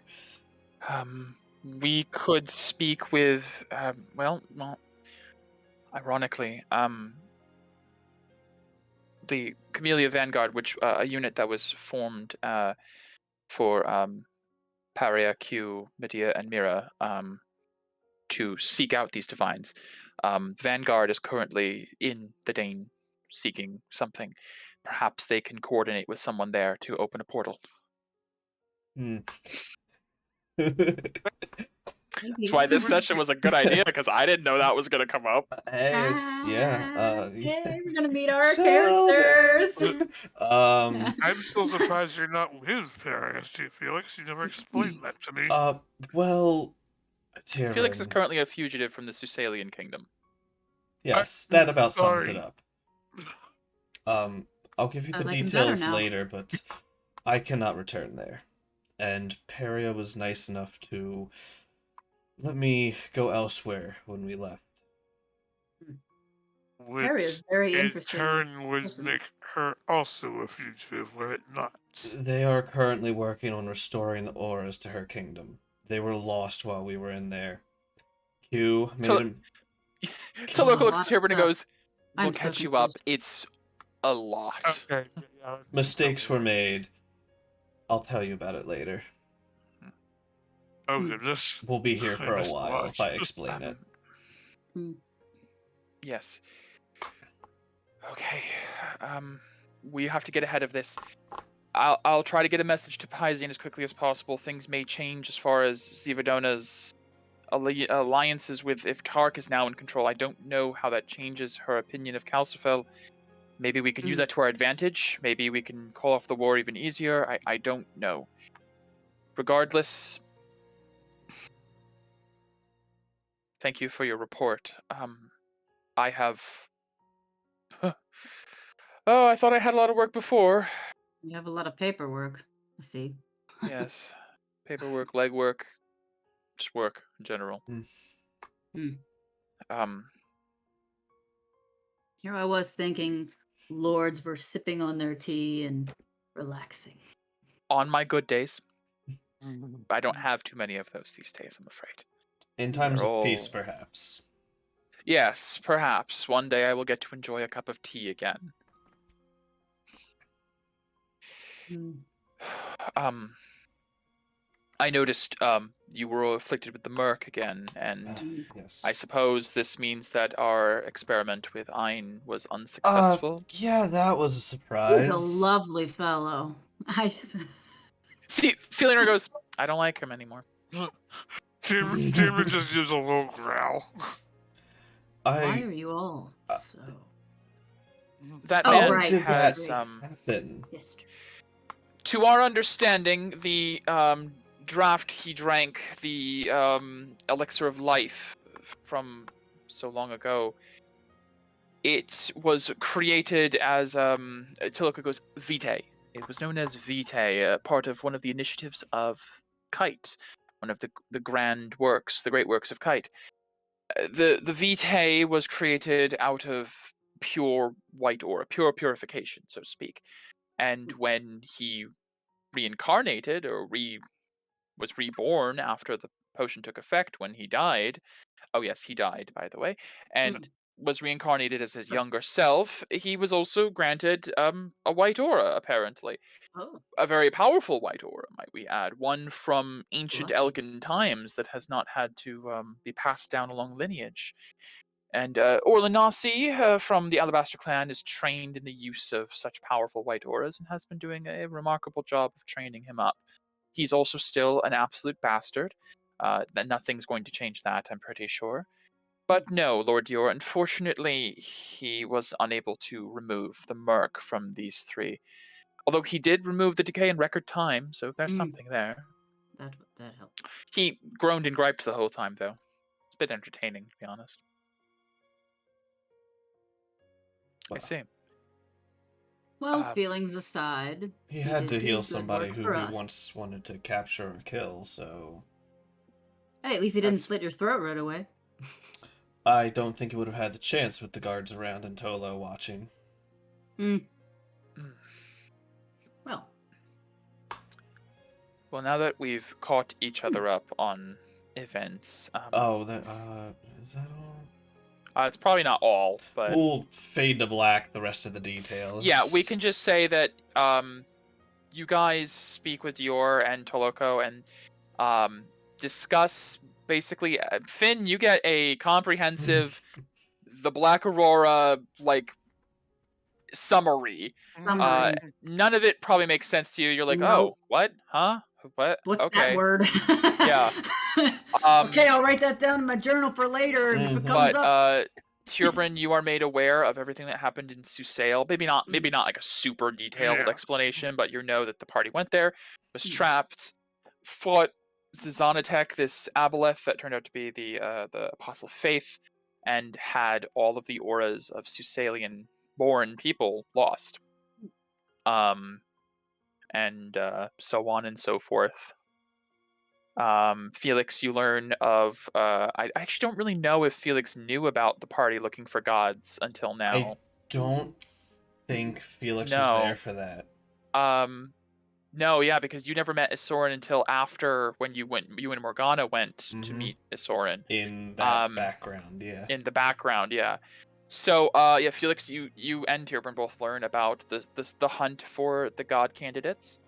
We could speak with, well, ironically, the Camellia Vanguard, which a unit that was formed for Paria, Q, Medea, and Mira to seek out these divines. Vanguard is currently in the Dane seeking something. Perhaps they can coordinate with someone there to open a portal. That's why this session was a good idea, because I didn't know that was going to come up. Hey, it's, yeah. Yeah, we're gonna meet our So characters. I'm still surprised you're not with Paris, Felix. You never explained that to me. Well, Tyrion. Felix is currently a fugitive from the Susalian kingdom. Yes, that about sums it sorry. up. I'll give you I the like him better details now. later, but I cannot return there. And Peria was nice enough to let me go elsewhere when we left. Which Harry is very in interesting. turn would person. make her also a fugitive, would it not? They are currently working on restoring the auras to her kingdom. They were lost while we were in there. Q made So- him. So Loco looks lot at Turbin and of goes, I'm we'll so catch you up. confused. It's a lot. Okay. Yeah, Mistakes were made. I'll tell you about it later. Oh goodness. We'll be here I for a missed a while lot. if I explain it. Yes. Okay. We have to get ahead of this. I'll try to get a message to Pyzian as quickly as possible. Things may change as far as Zivadona's alliances with, if Tark is now in control. I don't know how that changes her opinion of Calcifel. Maybe we can use that to our advantage. Maybe we can call off the war even easier. I don't know. Regardless, thank you for your report. I have... Oh, I thought I had a lot of work before. You have a lot of paperwork. I see. Yes. Paperwork, legwork, just work in general. Here I was thinking lords were sipping on their tea and relaxing. On my good days. I don't have too many of those these days, I'm afraid. In times They're of peace, all- perhaps. Yes, perhaps. One day I will get to enjoy a cup of tea again. I noticed you were afflicted with the murk again, and Yes. I suppose this means that our experiment with Ein was unsuccessful. Yeah, that was a He's surprise. a lovely fellow. I just... See, Feeliner goes, I don't like him anymore. Jimmy just gives a low growl. Why are you all so... That Oh, man right, has, happen? history? to our understanding, the draft he drank, the elixir of life from so long ago, it was created as, Tilica goes, Vitae. It was known as Vitae, part of one of the initiatives of Kite, one of the grand works, the great works of Kite. The Vitae was created out of pure white aura, pure purification, so to speak. And when he reincarnated or was reborn after the potion took effect, when he died, oh yes, he died, by the way, and was reincarnated as his younger self, he was also granted a white aura, apparently. Oh, A very powerful white aura, might we add, one from ancient Lucky. Elgin times that has not had to be passed down along lineage. And Orlanasi from the Alabaster clan is trained in the use of such powerful white auras and has been doing a remarkable job of training him up. He's also still an absolute bastard. Nothing's going to change that, I'm pretty sure. But no, Lord Dior, unfortunately, he was unable to remove the murk from these three. Although he did remove the decay in record time, so there's something there. that helped. He groaned and griped the whole time, though. It's a bit entertaining, to be honest. I see. Well, feelings aside, He had to did do heal good somebody work who for he us. once wanted to capture or kill, so... Hey, at least he didn't That's- slit your throat right away. I don't think he would have had the chance with the guards around and Tolo watching. Well, Well, now that we've caught each other up on events, Oh, that, is that all? it's probably not all, but We'll fade to black the rest of the details. yeah, we can just say that you guys speak with Dior and Toloko and discuss basically. Finn, you get a comprehensive the Black Aurora summary. summary. None of it probably makes sense to you. You're like, Nope. oh, what? Huh? What? What's Okay. that word? Yeah. Okay, I'll write that down in my journal for later. And if it comes But up, Tierbrin, you are made aware of everything that happened in Susail. Maybe not like a super detailed Yeah. explanation, but you know that the party went there, was trapped, fought Zizanatek, this aboleth that turned out to be the Apostle of Faith, and had all of the auras of Susailian born people lost. And so on and so forth. Felix, you learn of I actually don't really know if Felix knew about the party looking for gods until now. I don't think Felix was No. there for that. No, yeah, because you never met Isorin until after when you and Morgana went to Mhm. meet Isorin. In that background, yeah. In the background, yeah. So, yeah, Felix, you and Tierbrin both learn about the hunt for the god candidates.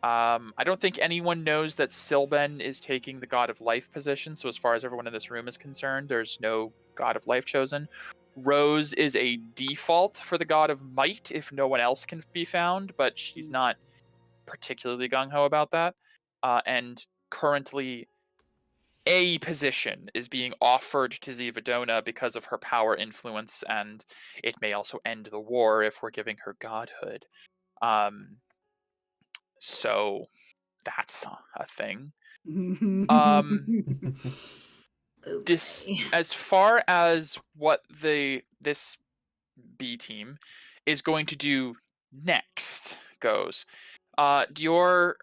I don't think anyone knows that Silben is taking the God of Life position. So as far as everyone in this room is concerned, there's no God of Life chosen. Rose is a default for the God of Might if no one else can be found, but she's not particularly gung-ho about that. And currently, a position is being offered to Zivadona because of her power influence, and it may also end the war if we're giving her godhood. So that's a thing. This, Okay. as far as what this B team is going to do next goes, Dior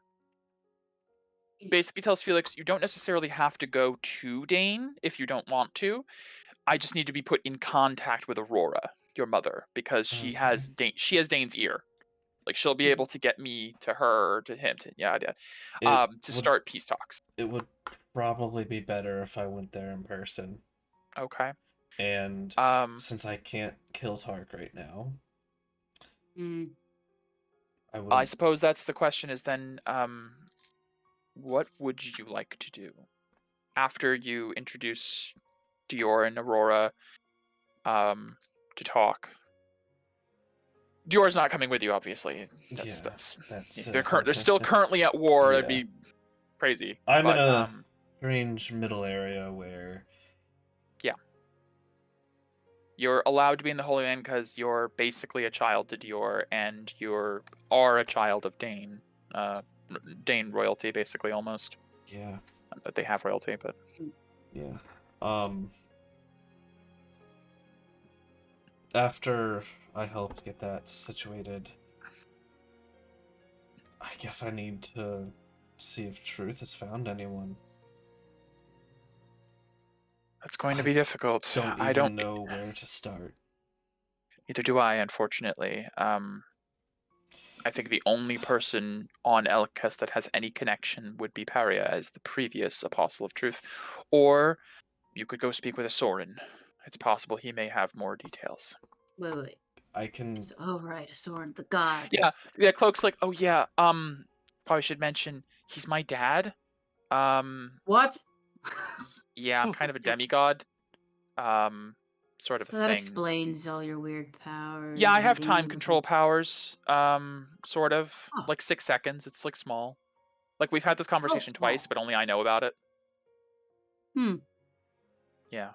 basically tells Felix, you don't necessarily have to go to Dane if you don't want to. I just need to be put in contact with Aurora, your mother, because she has Dane's ear. Like she'll be able to get me to her, to him, to start peace talks. It would probably be better if I went there in person. Okay. And since I can't kill Tark right now, I suppose that's the question. Is then, what would you like to do after you introduce Dior and Aurora to talk? Dior's not coming with you, obviously. They're still currently at war. Yeah. That'd be crazy. I'm in a strange middle area where you're allowed to be in the Holy Land because you're basically a child to Dior, and you are a child of Dane. Dane royalty, basically, almost. Yeah. Not that they have royalty, but yeah. After I help get that situated, I guess I need to see if Truth has found anyone. It's going to be difficult. I don't know where to start. Neither do I, unfortunately. I think the only person on Elkes that has any connection would be Paria as the previous Apostle of Truth. Or you could go speak with Asorin. It's possible he may have more details. Wait. I can... Oh, right, Asorin, the god. Yeah, Cloak's like, oh yeah, probably should mention, he's my dad. What? Yeah, I'm kind of a demigod. Sort of So a that thing. explains all your weird powers. Yeah, I have time control powers. Sort of. Huh. Like 6 seconds. It's like small. Like we've had this conversation twice, but only I know about it. Yeah.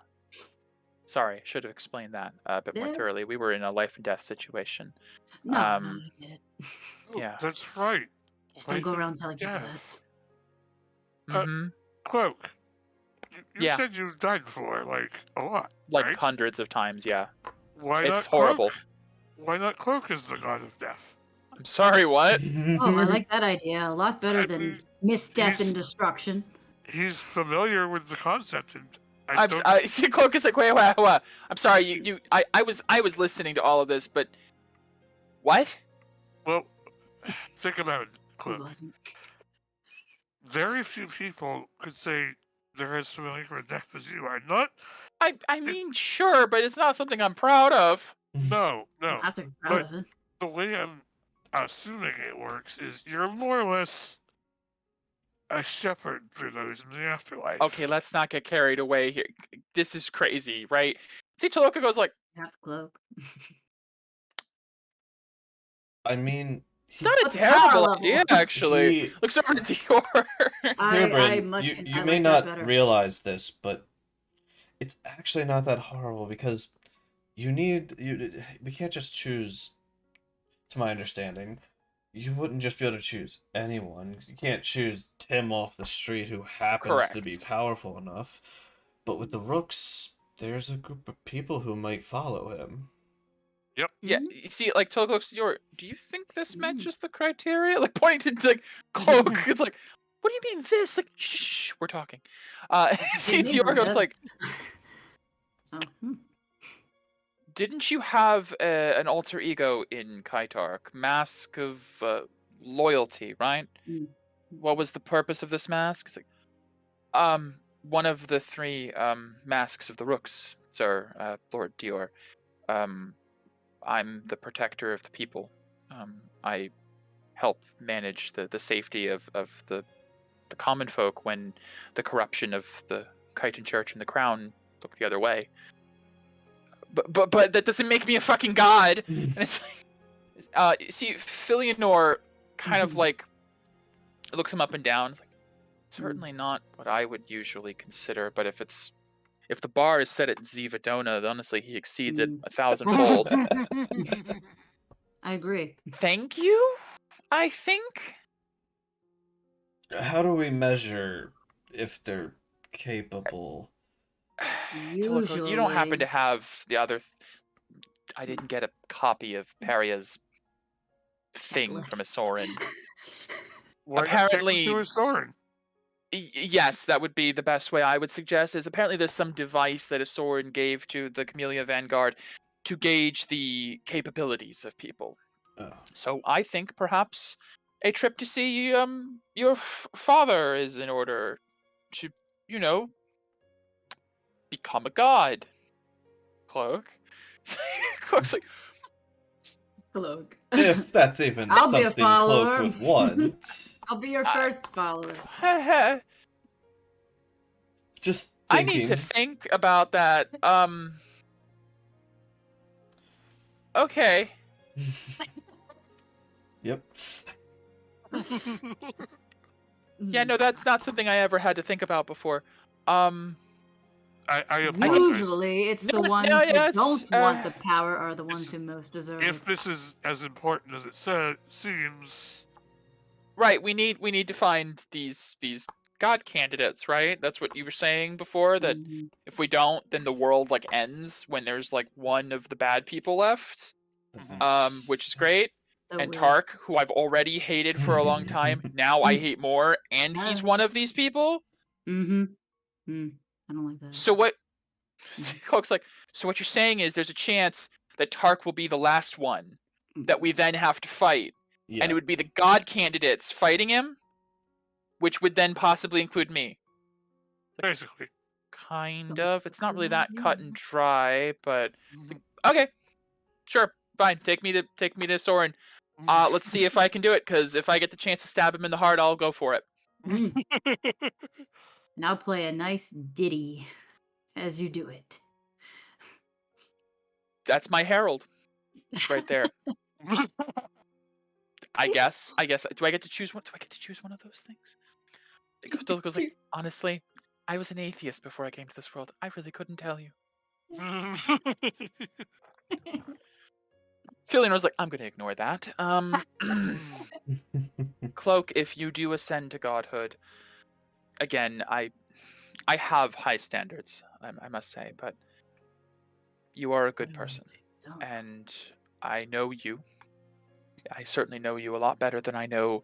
Sorry, should have explained that a bit more thoroughly. We were in a life and death situation. No, I get it. Yeah. That's right. Just don't go around telling people that. Cloak, you said you've died before, like, a lot, Like right? hundreds of times, yeah. Why it's not horrible. Cloak? Why not Cloak as the god of death? I'm sorry, what? Oh, I like that idea. A lot better than misstep and destruction. He's familiar with the concept, and see, Cloak is like, wait. I'm sorry, I was listening to all of this, but what? Well, think about it, He Cloak. wasn't. Very few people could say they're as familiar with death as you are. Not. I mean, sure, but it's not something I'm proud of. No. I have to be proud of it. The way I'm assuming it works is you're more or less a shepherd for those in the afterlife. Okay, let's not get carried away here. This is crazy, right? See, Toloka goes like, Not the cloak. I mean... It's not a terrible idea, actually. Looks over to Dior. You may not realize this, but it's actually not that horrible because we can't just choose, to my understanding, you wouldn't just be able to choose anyone. You can't choose Tim off the street who happens to be powerful enough. But with the Rooks, there's a group of people who might follow him. Yep. Yeah, you see, like, Tolk looks at Dior. Do you think this matches the criteria? Like, pointing to, like, Cloak. It's like, what do you mean this? Like, shh, we're talking. See, Dior goes like, didn't you have an alter ego in Kytarch? Mask of loyalty, right? What was the purpose of this mask? It's like, one of the 3 masks of the Rooks, sir, Lord Dior. I'm the protector of the people. I help manage the safety of the common folk when the corruption of the Kytarch and the crown look the other way. But that doesn't make me a fucking god. And it's like, see, Filianor kind of like looks him up and down. It's like, certainly not what I would usually consider, but if the bar is set at Zivadona, honestly, he exceeds it 1,000-fold. I agree. Thank you, I think. How do we measure if they're capable? You don't happen Usually. to have the other... I didn't get a copy of Paria's thing Checklist. from Asorin. Why not Apparently- take him to a Soren? Yes, that would be the best way I would suggest, is apparently there's some device that Asorin gave to the Camellia Vanguard to gauge the capabilities of people. Oh. So I think perhaps a trip to see your father is in order to, become a god. Cloak. Cloak's like, Cloak. If that's even I'll be a something follower. Cloak would want. I'll be your first follower. Just I thinking. need to think about that. Okay. Yep. Yeah, no, that's not something I ever had to think about before. I apologize. Usually, it's the No, ones yeah, that it's, don't want the power are the ones it's- who most deserve If it. this is as important as it seems, Right, we need to find these god candidates, right? That's what you were saying before, that Mhm. if we don't, then the world like ends when there's like one of the bad people left. Which is great. So And weird. Tark, who I've already hated for a long time, now I hate more, and he's one of these people. Mm-hmm. I don't like that. So what? Cloak's like, so what you're saying is there's a chance that Tark will be the last one that we then have to fight, Yeah. and it would be the god candidates fighting him, which would then possibly include me. basically. Kind Sounds of. It's not really that yeah. cut and dry, but okay, sure, fine. Take me to Soren. Let's see if I can do it, because if I get the chance to stab him in the heart, I'll go for it. Mm. And I'll play a nice ditty as you do it. That's my herald, right there. I guess. Do I get to choose one? Do I get to choose one of those things? It goes like, honestly, I was an atheist before I came to this world. I really couldn't tell you. Filion was like, I'm going to ignore that. Cloak, if you do ascend to godhood, again, I have high standards, I must say, but you are a good person, Don't. and I know you. I certainly know you a lot better than I know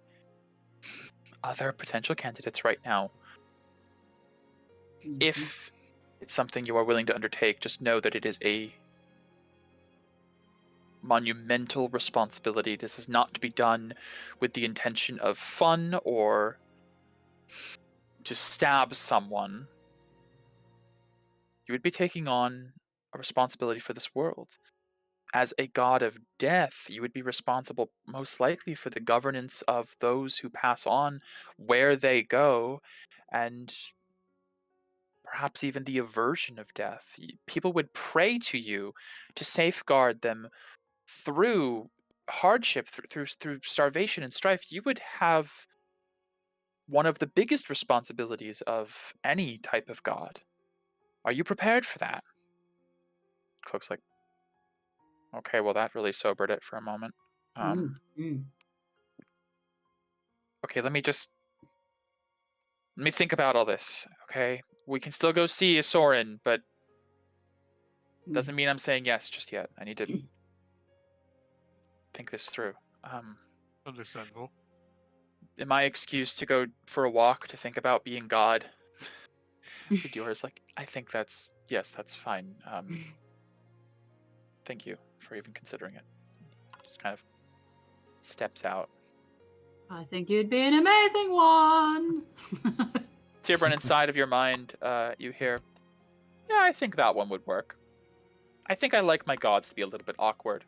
other potential candidates right now. Mhm. If it's something you are willing to undertake, just know that it is a monumental responsibility. This is not to be done with the intention of fun or to stab someone. You would be taking on a responsibility for this world. As a god of death, you would be responsible most likely for the governance of those who pass on, where they go, and perhaps even the aversion of death. People would pray to you to safeguard them through hardship, through starvation and strife. You would have one of the biggest responsibilities of any type of god. Are you prepared for that? Cloak's like, okay, well, that really sobered it for a moment. Okay, let me think about all this, okay? We can still go see Soren, but doesn't mean I'm saying yes just yet. I need to think this through. Understandable. Am I excused to go for a walk to think about being God? Sidiora's like, I think that's fine. Thank you for even considering it. Just kind of steps out. I think you'd be an amazing one. Tierbrun, inside of your mind, you hear, yeah, I think that one would work. I think I like my gods to be a little bit awkward.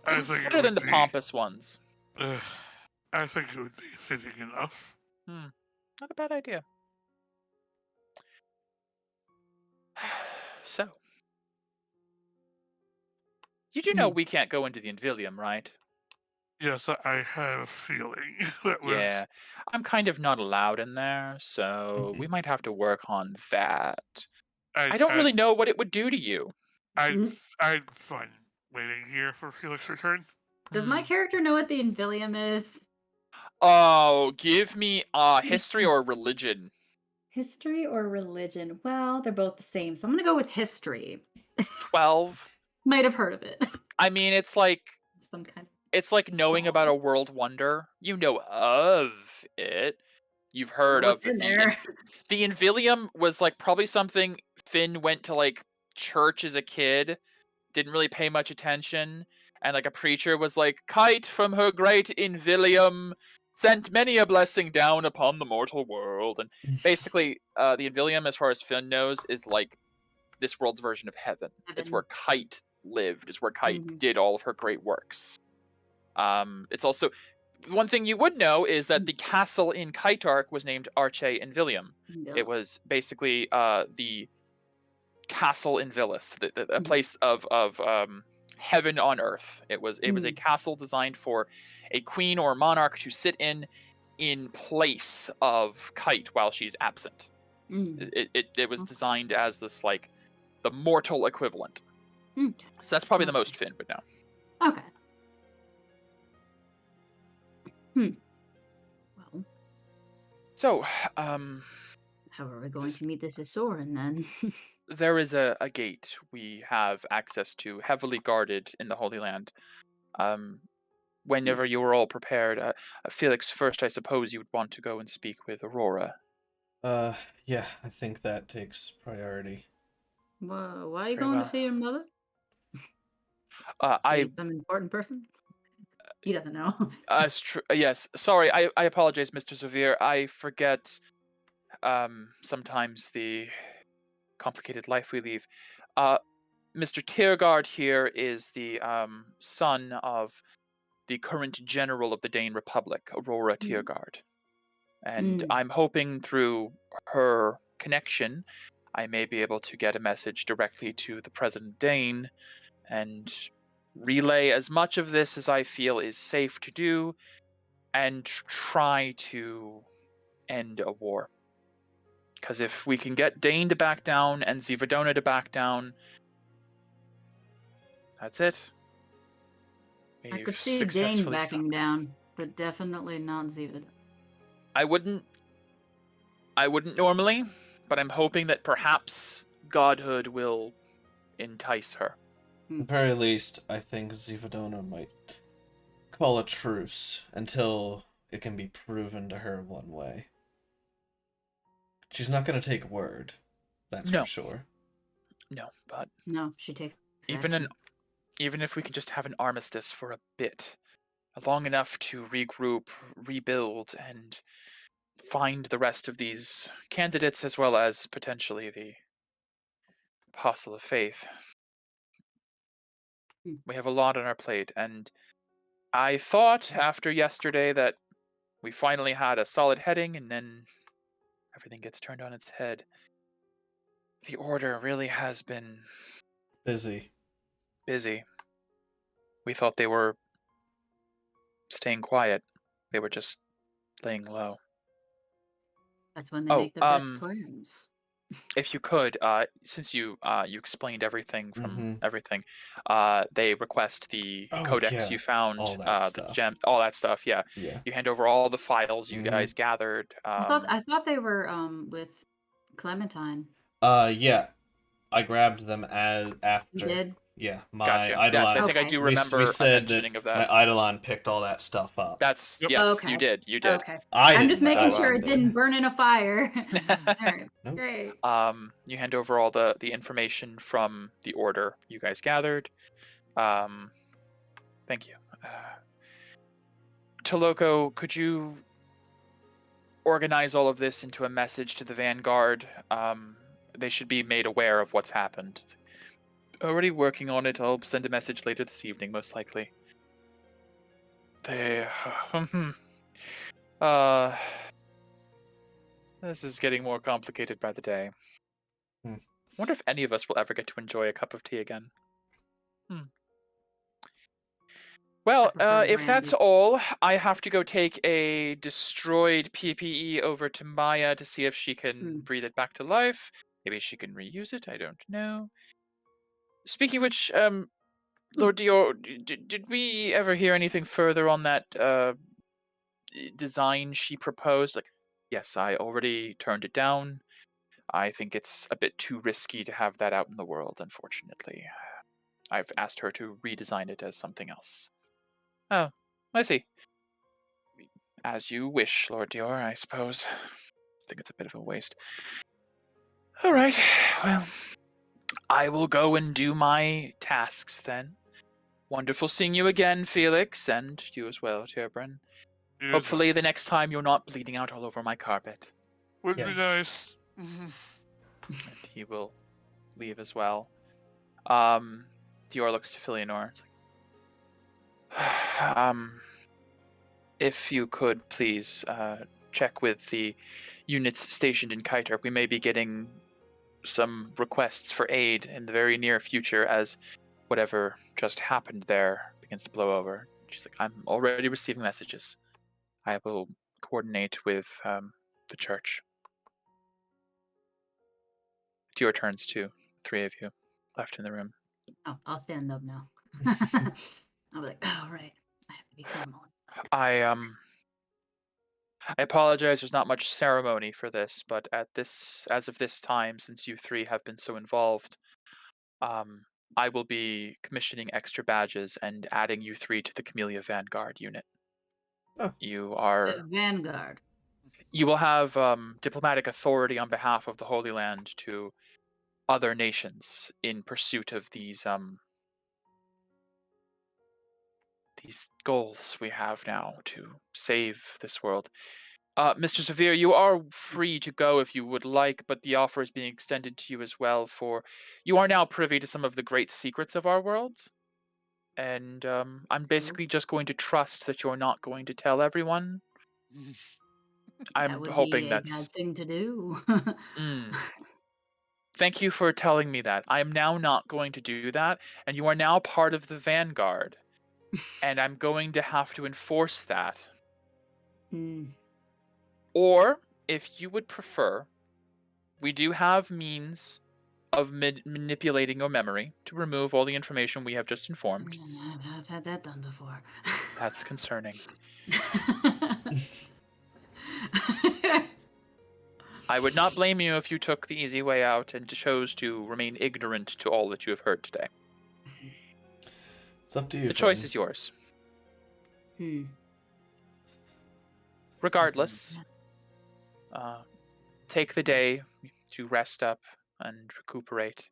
I It's think it better than would the be. pompous ones. I think it would be fitting enough. Not a bad idea. So, you do know we can't go into the Invilium, right? Yes, I had a feeling that was. Yeah, I'm kind of not allowed in there, so we might have to work on that. I don't really know what it would do to you. I'd fun waiting here for Felix's return. Does my character know what the Invilium is? Oh, give me history or religion. History or religion? Well, they're both the same, so I'm gonna go with history. 12. Might have heard of it. I mean, it's like Some kind of it's like knowing about a world wonder. You know of it. You've heard what's of in the there. the Invilium was like probably something Finn went to like church as a kid, didn't really pay much attention, and like a preacher was like, "Kite from her great Invilium sent many a blessing down upon the mortal world." And basically, the Invilium, as far as Finn knows, is like this world's version of heaven. It's where Kite lived. It's where Kite did all of her great works. It's also one thing you would know is that the castle in Kytarch was named Arche Invilium. It was basically the castle in Villis, a place of heaven on earth. It was a castle designed for a queen or monarch to sit in place of Kite while she's absent. It was designed as this like the mortal equivalent. So that's probably the most Finn would know. Okay. Well, so how are we going to meet this Asoran then? There is a gate we have access to, heavily guarded in the Holy Land. Whenever you were all prepared, Felix, first I suppose you would want to go and speak with Aurora. Yeah, I think that takes priority. Well, why are you going to see your mother? Is some important person? He doesn't know. Yes, sorry, I apologize, Mr. Severe. I forget sometimes the complicated life we lead. Mr. Tiergard here is the son of the current general of the Dane Republic, Aurora Tiergard. And I'm hoping through her connection, I may be able to get a message directly to the President Dane and relay as much of this as I feel is safe to do and try to end a war. Because if we can get Dane to back down and Zivadona to back down, that's it. I could see Dane backing down, but definitely not Zivadona. I wouldn't normally, but I'm hoping that perhaps godhood will entice her. At the very least, I think Zivadona might call a truce until it can be proven to her one way. She's not going to take word, that's for sure. No, but no, she takes even if we can just have an armistice for a bit, long enough to regroup, rebuild, and find the rest of these candidates as well as potentially the Apostle of Faith. We have a lot on our plate, and I thought after yesterday that we finally had a solid heading, and then everything gets turned on its head. The Order really has been busy. We thought they were staying quiet. They were just laying low. That's when they make the best plans. If you could, since you explained everything from everything, they request the codex you found, the gem, all that stuff. Yeah. You hand over all the files you guys gathered. I thought they were with Clementine. Yeah, I grabbed them after. You did? Yeah, my gotcha. Eidolon. Yes, I think I do remember we said mentioning of that. My Eidolon picked all that stuff up. That's yes, you did. You did. Okay. I'm just making sure it didn't burn in a fire. All right. Nope. Great. You hand over all the information from the Order you guys gathered. Thank you. Toloko, could you organize all of this into a message to the Vanguard? They should be made aware of what's happened. Already working on it. I'll send a message later this evening, most likely. They. uh. This is getting more complicated by the day. Hmm. Wonder if any of us will ever get to enjoy a cup of tea again. Well, prefer if that's brandy. all, I have to go take a destroyed PPE over to Maya to see if she can breathe it back to life. Maybe she can reuse it. I don't know. Speaking of which, Lord Dior, did we ever hear anything further on that design she proposed? Like, yes, I already turned it down. I think it's a bit too risky to have that out in the world, unfortunately. I've asked her to redesign it as something else. Oh, I see. As you wish, Lord Dior, I suppose. I think it's a bit of a waste. All right, well, I will go and do my tasks then. Wonderful seeing you again, Felix, and you as well, Tierbren. Hopefully the next time you're not bleeding out all over my carpet. Would Yes. be nice. Mhm. And he will leave as well. Dior looks to Filianor. It's like, if you could please check with the units stationed in Kytarch. We may be getting some requests for aid in the very near future as whatever just happened there begins to blow over. She's like, I'm already receiving messages. I will coordinate with the church. Dior turns to 3 of you left in the room. Oh, I'll stand up now. I'll be like, oh, right. I have to be formal. I apologize. There's not much ceremony for this, but as of this time, since you 3 have been so involved, I will be commissioning extra badges and adding you 3 to the Camellia Vanguard unit. Oh. You are. Vanguard. You will have diplomatic authority on behalf of the Holy Land to other nations in pursuit of these goals we have now to save this world. Mr. Severe, you are free to go if you would like, but the offer is being extended to you as well for you are now privy to some of the great secrets of our world. And I'm basically just going to trust that you're not going to tell everyone. That I'm would hoping be a that's... bad thing to do. Thank you for telling me that. I am now not going to do that, and you are now part of the Vanguard. And I'm going to have to enforce that. Or, if you would prefer, we do have means of manipulating your memory to remove all the information we have just informed. I've had that done before. That's concerning. I would not blame you if you took the easy way out and chose to remain ignorant to all that you have heard today. It's up to you. The choice is yours. Regardless, take the day to rest up and recuperate.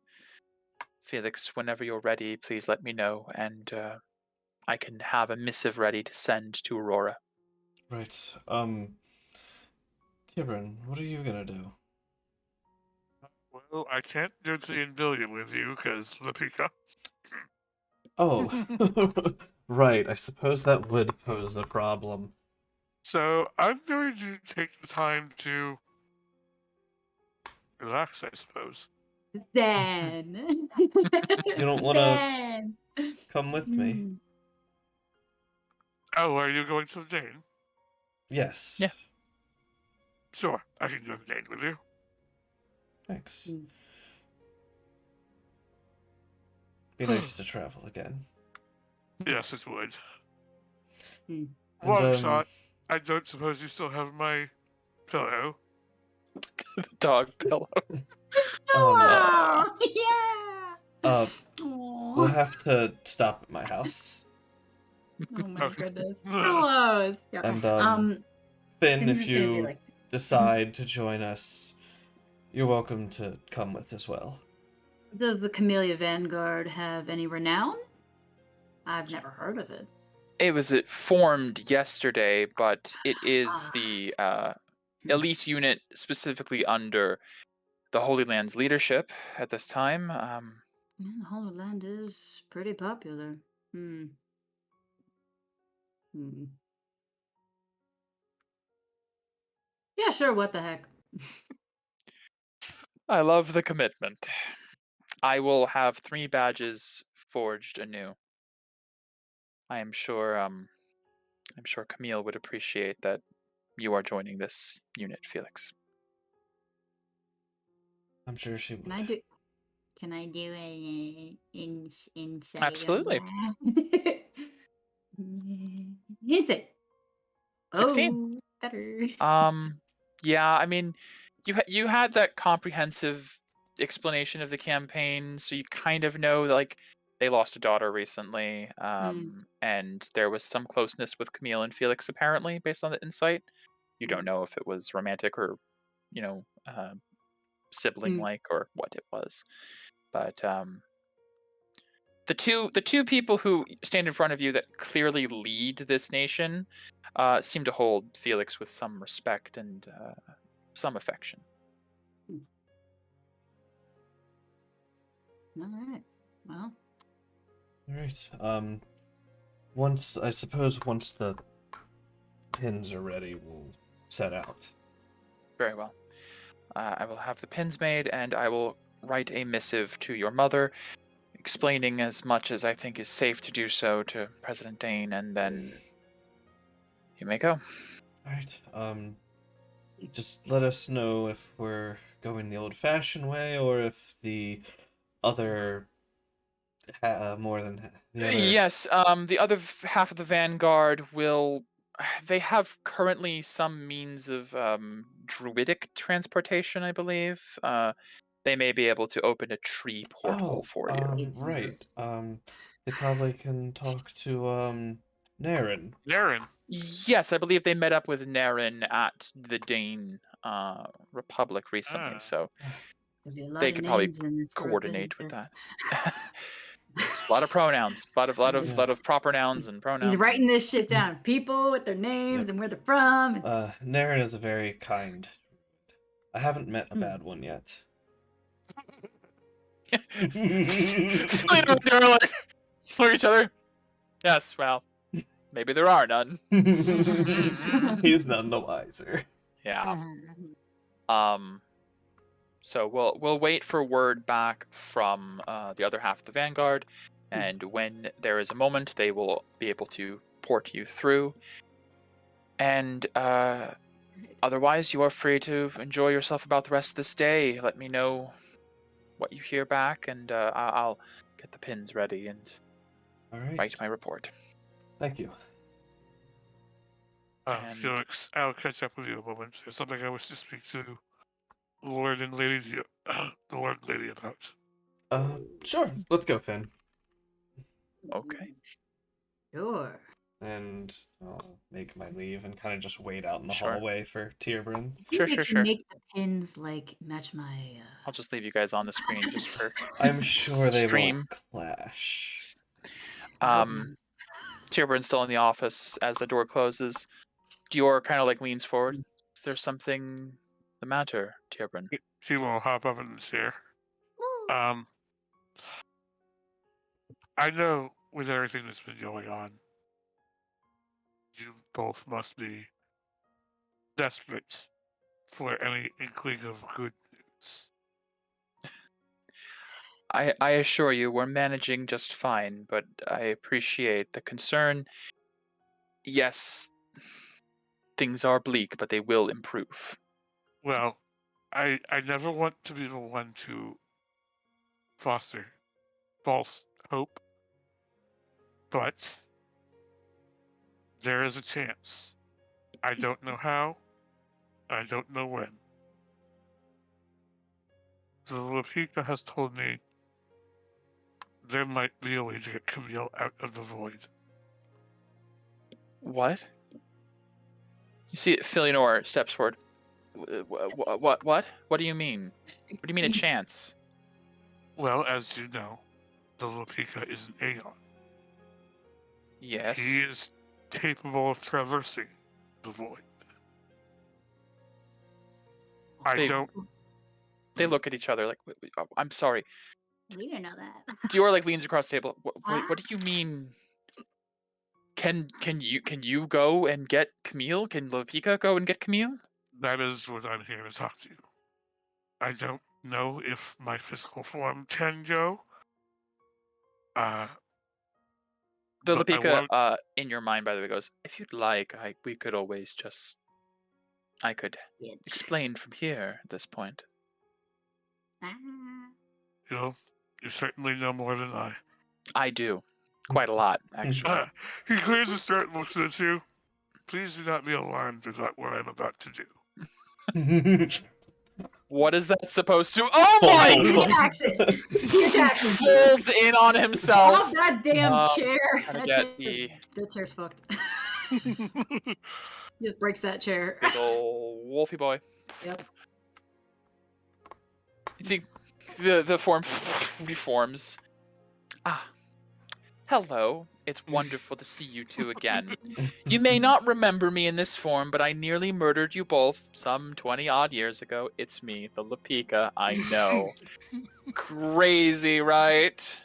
Felix, whenever you're ready, please let me know, and I can have a missive ready to send to Aurora. Right. Tibrin, what are you gonna do? Well, I can't go to the Invillion with you because Lapika. Oh, right. I suppose that would pose a problem. So I'm going to take the time to relax, I suppose. Then. You don't want to come with me? Oh, are you going to the Dane? Yes. Yeah. Sure, I can go to the Dane with you. Thanks. Be nice to travel again. Yes, it would. And, Long shot. I don't suppose you still have my pillow. Dog pillow. Oh, yeah. We'll have to stop at my house. Oh my Okay. goodness. Pillows. Yeah. And Finn, Finn's if just gonna be you like, decide to join us, you're welcome to come with as well. does the Camellia Vanguard have any renown? I've never heard of it. It was formed yesterday, but it is the elite unit specifically under the Holy Land's leadership at this time. The Holy Land is pretty popular. Hmm. Yeah, sure. What the heck? I love the commitment. I will have 3 badges forged anew. I'm sure Camille would appreciate that you are joining this unit, Felix. I'm sure she would. Can I do an insight? Absolutely. Insight. 16. Oh, better. Yeah, I mean, you had that comprehensive explanation of the campaign, so you kind of know like they lost a daughter recently, and there was some closeness with Camille and Felix apparently based on the insight. You don't know if it was romantic or, you know, sibling-like or what it was, but the two people who stand in front of you that clearly lead this nation seem to hold Felix with some respect and some affection. All right. Well. All right. Once the pins are ready, we'll set out. Very well. I will have the pins made, and I will write a missive to your mother, explaining as much as I think is safe to do so to President Dane, and then you may go. All right. Just let us know if we're going the old-fashioned way or if the other more than the other. Yes, the other half of the Vanguard will. They have currently some means of druidic transportation, I believe. They may be able to open a tree portal for you. Right. They probably can talk to Naren. Naren. Yes, I believe they met up with Naren at the Dane Republic recently, Ah. so There'll be a lot they of could probably names in this group, coordinate isn't with there? that. A lot of pronouns, lot of proper nouns and He's pronouns. writing this shit down. People with their names Yep. and where they're from. Naren is a very kind. I haven't met a bad one yet. Clean up, darling. Look at each other. Yes, well, maybe there are none. He's none the wiser. Yeah. So we'll wait for word back from the other half of the Vanguard, and when there is a moment, they will be able to port you through. And otherwise, you are free to enjoy yourself about the rest of this day. Let me know what you hear back, and I'll get the pins ready and All right. write my report. Thank you. And- Felix, I'll catch up with you in a moment. There's something I wish to speak to Lord and Lady, the Lord and Lady about. Sure. Let's go, Finn. Okay. Sure. And I'll make my leave and kind of just wait out in the Sure. hallway for Tierbrun. Sure, I can sure. Make the pins like match my. I'll just leave you guys on the screen just for I'm sure they Stream. won't clash. Tierbrun's still in the office as the door closes. Dior kind of like leans forward. Is there something the matter, Tierbrun? She will hop up in the chair. I know with everything that's been going on, you both must be desperate for any inkling of good news. I assure you, we're managing just fine, but I appreciate the concern. Yes, things are bleak, but they will improve. Well, I never want to be the one to foster false hope, but there is a chance. I don't know how. I don't know when. The Lapika has told me there might be a way to get Camille out of the void. What? You see, Philionor steps forward. What? What do you mean? What do you mean a chance? Well, as you know, the Lapika is an Aeon. Yes. He is capable of traversing the void. They look at each other like, I'm sorry. We didn't know that. Dior like leans across the table. What do you mean Can you go and get Camille? Can Lopika go and get Camille? That is what I'm here to talk to you. I don't know if my physical form can go. The But I Lopika, won't- in your mind, by the way, goes, if you'd like, we could always just... I could Bitch. explain from here at this point. Ah. You certainly know more than I. I do. Quite a lot, actually. He clears his throat and looks at you. Please do not be alarmed about what I'm about to do. What is that supposed to... Oh my Fold. god! Attacks it. He attacks him. Folds in on Oh, himself. that damn chair. Gotta That get that chair's fucked. He just breaks that chair. Big ol' wolfy boy. Yep. You see, the form reforms. Ah, hello. It's wonderful to see you two again. You may not remember me in this form, but I nearly murdered you both some 20-odd years ago. It's me, the Lopika. I know. Crazy, right?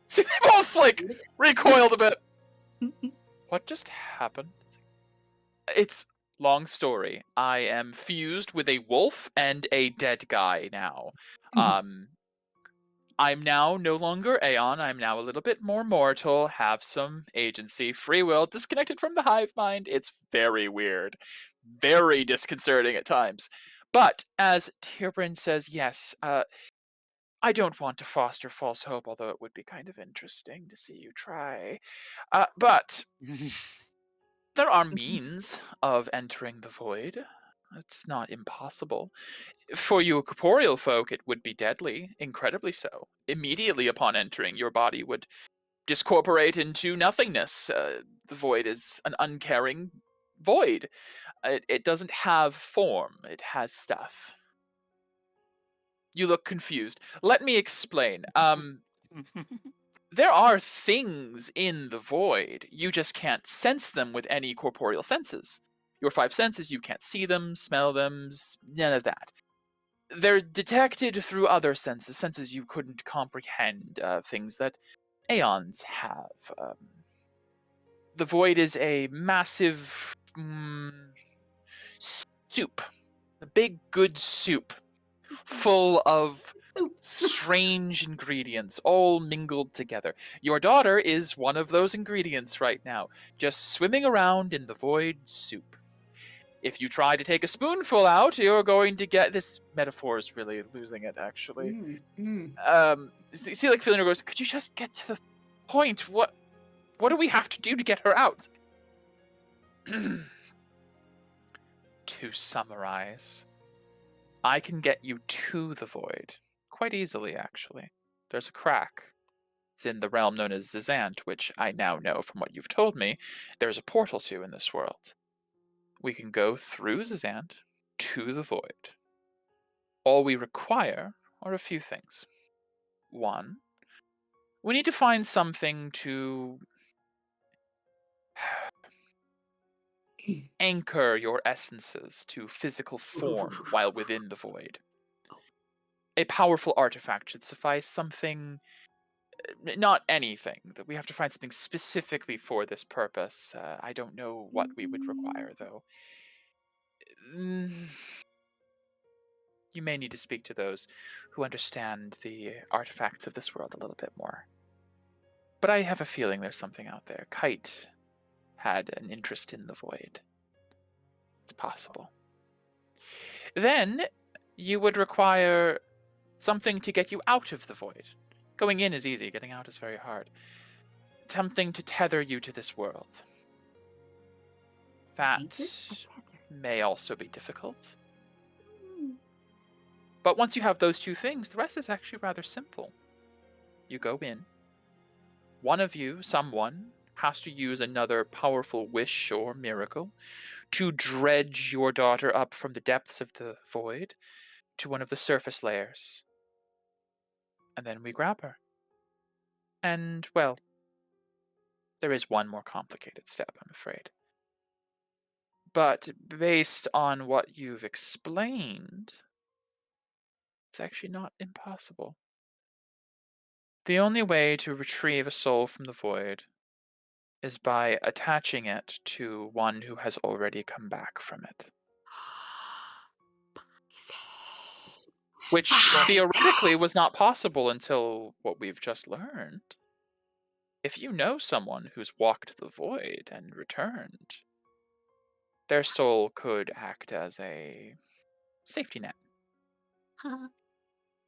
See, they both, like, recoiled a bit. What just happened? It's long story. I am fused with a wolf and a dead guy now. I'm now no longer Aeon. I'm now a little bit more mortal, have some agency, free will, disconnected from the hive mind. It's very weird. Very disconcerting at times. But, as Tirbryn says, yes, I don't want to foster false hope, although it would be kind of interesting to see you try. But there are means of entering the void. It's not impossible. For you corporeal folk, it would be deadly, incredibly so. Immediately upon entering, your body would discorporate into nothingness. The void is an uncaring void. It doesn't have form, it has stuff. You look confused. Let me explain. There are things in the void. You just can't sense them with any corporeal senses. Your 5 senses, you can't see them, smell them, none of that. They're detected through other senses you couldn't comprehend, things that Aeons have. The void is a massive soup. A big, good soup. Full of strange ingredients, all mingled together. Your daughter is one of those ingredients right now, just swimming around in the void soup. If you try to take a spoonful out, you're going to get... This metaphor is really losing it, actually. See, like, Philina goes, could you just get to the point? What do we have to do to get her out? To summarize, I can get you to the void. Quite easily, actually. There's a crack. It's in the realm known as Zizant, which I now know from what you've told me, there's a portal to in this world. We can go through Zizant to the void. All we require are a few things. One, we need to find something to anchor your essences to physical form while within the void. A powerful artifact should suffice. Something, not anything, that we have to find something specifically for this purpose. I don't know what we would require, though. You may need to speak to those who understand the artifacts of this world a little bit more. But I have a feeling there's something out there. Kite had an interest in the void. It's possible. Then you would require something to get you out of the void. Going in is easy, getting out is very hard. Something to tether you to this world. That may also be difficult. But once you have those two things, the rest is actually rather simple. You go in. One of you, someone, has to use another powerful wish or miracle to dredge your daughter up from the depths of the void to one of the surface layers. And then we grab her. And, well, there is one more complicated step, I'm afraid. But based on what you've explained, it's actually not impossible. The only way to retrieve a soul from the void is by attaching it to one who has already come back from it. Which theoretically was not possible until what we've just learned. If you know someone who's walked the void and returned, their soul could act as a safety net.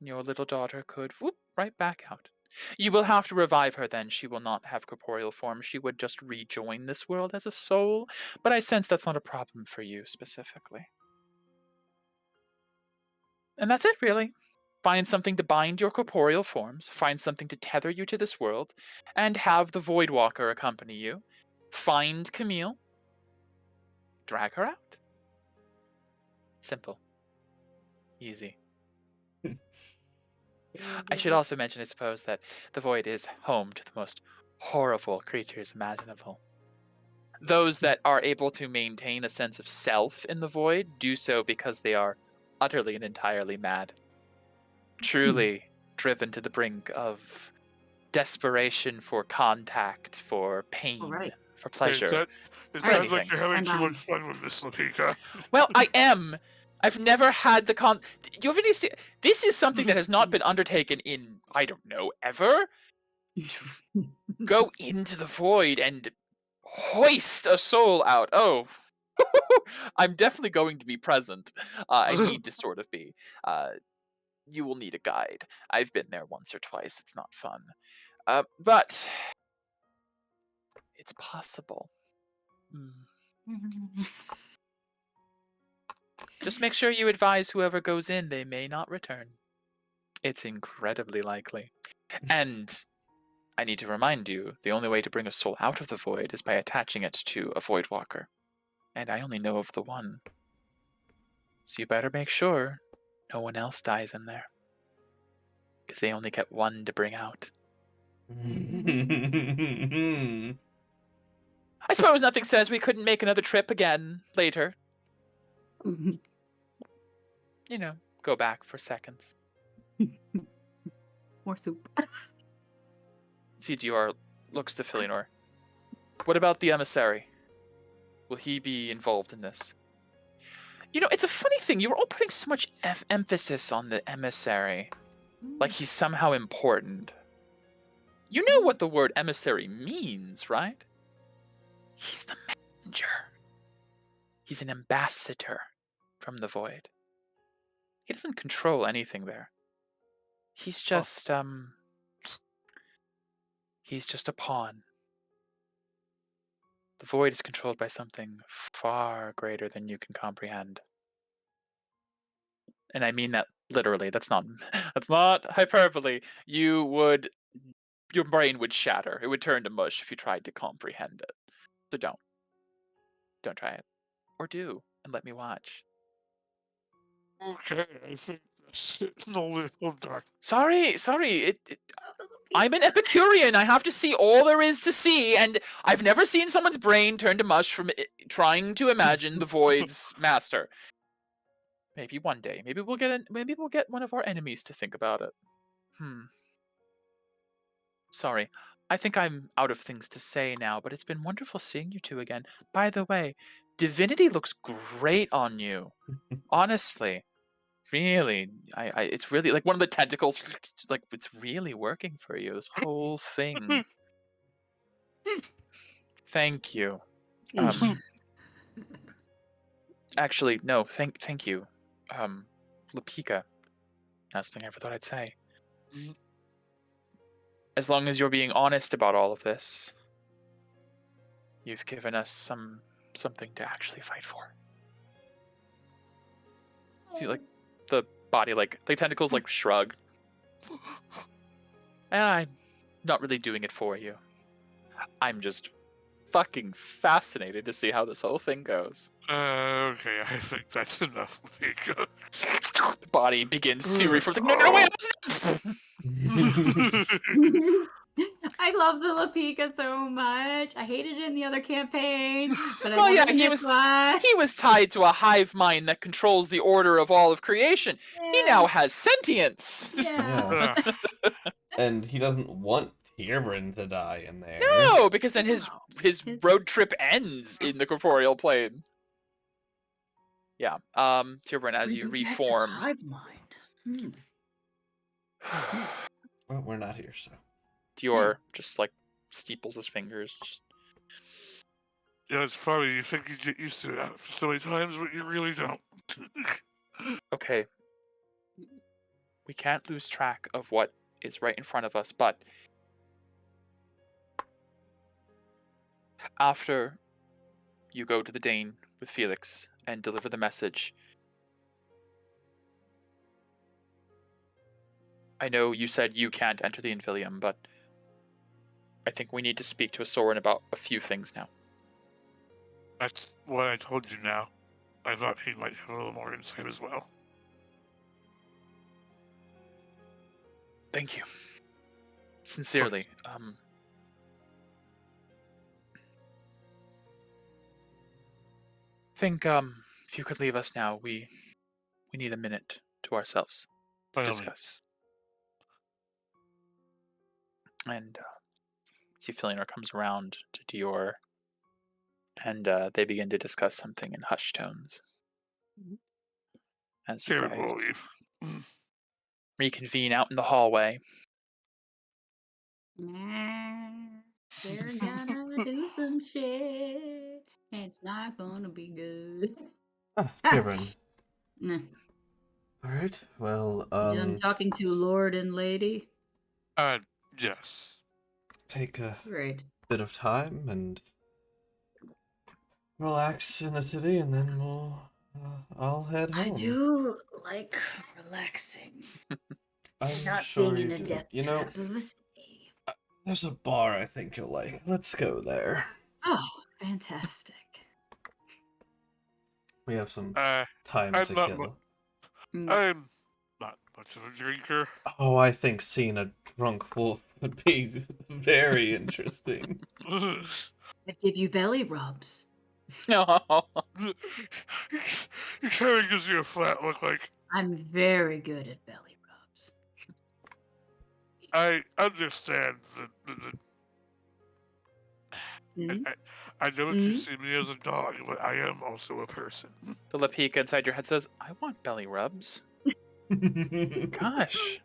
Your little daughter could whoop right back out. You will have to revive her then. She will not have corporeal form. She would just rejoin this world as a soul, but I sense that's not a problem for you specifically. And that's it, really. Find something to bind your corporeal forms, find something to tether you to this world, and have the Voidwalker accompany you. Find Camille. Drag her out. Simple. Easy. I should also mention, I suppose, that the Void is home to the most horrible creatures imaginable. Those that are able to maintain a sense of self in the Void do so because they are utterly and entirely mad. Truly driven to the brink of desperation for contact, for pain, right. for pleasure. It for sounds like anything. you're having And, too much fun with this, Lapika. Well, I am. I've never had the You've really seen... This is something that has not been undertaken in, I don't know, ever. Go into the void and hoist a soul out. Oh, I'm definitely going to be present. I need to sort of be. You will need a guide. I've been there once or twice. It's not fun. But it's possible. Just make sure you advise whoever goes in they may not return. It's incredibly likely. And I need to remind you, the only way to bring a soul out of the void is by attaching it to a Voidwalker. And I only know of the one. So you better make sure no one else dies in there. Because they only get one to bring out. I suppose nothing says we couldn't make another trip again later. You know, go back for seconds. More soup. CDR looks to Filianor. What about the emissary? Will he be involved in this? You know, it's a funny thing. You were all putting so much emphasis on the emissary. Like he's somehow important. You know what the word emissary means, right? He's the messenger. He's an ambassador from the void. He doesn't control anything there. He's just, he's just a pawn. The void is controlled by something far greater than you can comprehend. And I mean that literally. That's not hyperbole. Your brain would shatter. It would turn to mush if you tried to comprehend it. So don't try it. Or do, and let me watch. Okay, I think that's no little dark. Sorry. I'm an Epicurean. I have to see all there is to see, and I've never seen someone's brain turn to mush from trying to imagine the void's master. Maybe one day. Maybe we'll get one of our enemies to think about it. Sorry. I think I'm out of things to say now, but it's been wonderful seeing you two again. By the way, divinity looks great on you. Honestly. Really, it's really like one of the tentacles, like it's really working for you. This whole thing. Thank you. Actually, no. Thank you, Lapika. That's something I never thought I'd say. As long as you're being honest about all of this, you've given us something to actually fight for. See, like. The body, like tentacles, like shrug. And I'm not really doing it for you. I'm just fucking fascinated to see how this whole thing goes. Okay, I think that's enough, Lapika. The body begins seriously for no, wait. I love the Lapika so much. I hated it in the other campaign, but Well, I yeah, love it. he was tied to a hive mind that controls the order of all of creation. Yeah. He now has sentience. Yeah. And he doesn't want Kieran to die in there. No, because then his Wow. his His- road trip ends in the corporeal plane. Yeah. Tyrburn, as you Bring him back to reform. hive mind. Well, we're not here, so. Dior just like steeples his fingers. Just Yeah, it's funny. You think you get used to that so many times, but you really don't. okay. We can't lose track of what is right in front of us, but after you go to the Dane with Felix and deliver the message, I know you said you can't enter the Infilium, but I think we need to speak to Soren about a few things now. That's what I told you now. I thought he might have a little more insight as well. Thank you. Sincerely. Think if you could leave us now, we need a minute to ourselves to By all discuss. And see Filianor comes around to Dior, and they begin to discuss something in hushed tones. As you Kieran guys will leave. reconvene out in the hallway. They're gonna do some shit. It's not gonna be good. Kieran. Nah. Alright, well, Done talking to Lord and Lady. Yes. take a Great. bit of time and relax in the city, and then I'll head home. I do like relaxing. I'm Not sure being you in a do. death You know, trap of a city. there's a bar I think you'll like. Let's go there. Oh, fantastic. We have some I'm time I'm to not kill. I'm not much of a drinker. Oh, I think seeing a drunk wolf would be very interesting. I'd give you belly rubs. No. He kind of gives you a flat look like, I'm very good at belly rubs. I understand Mm? I know that you see me as a dog, but I am also a person. The Lapika inside your head says, I want belly rubs. Gosh.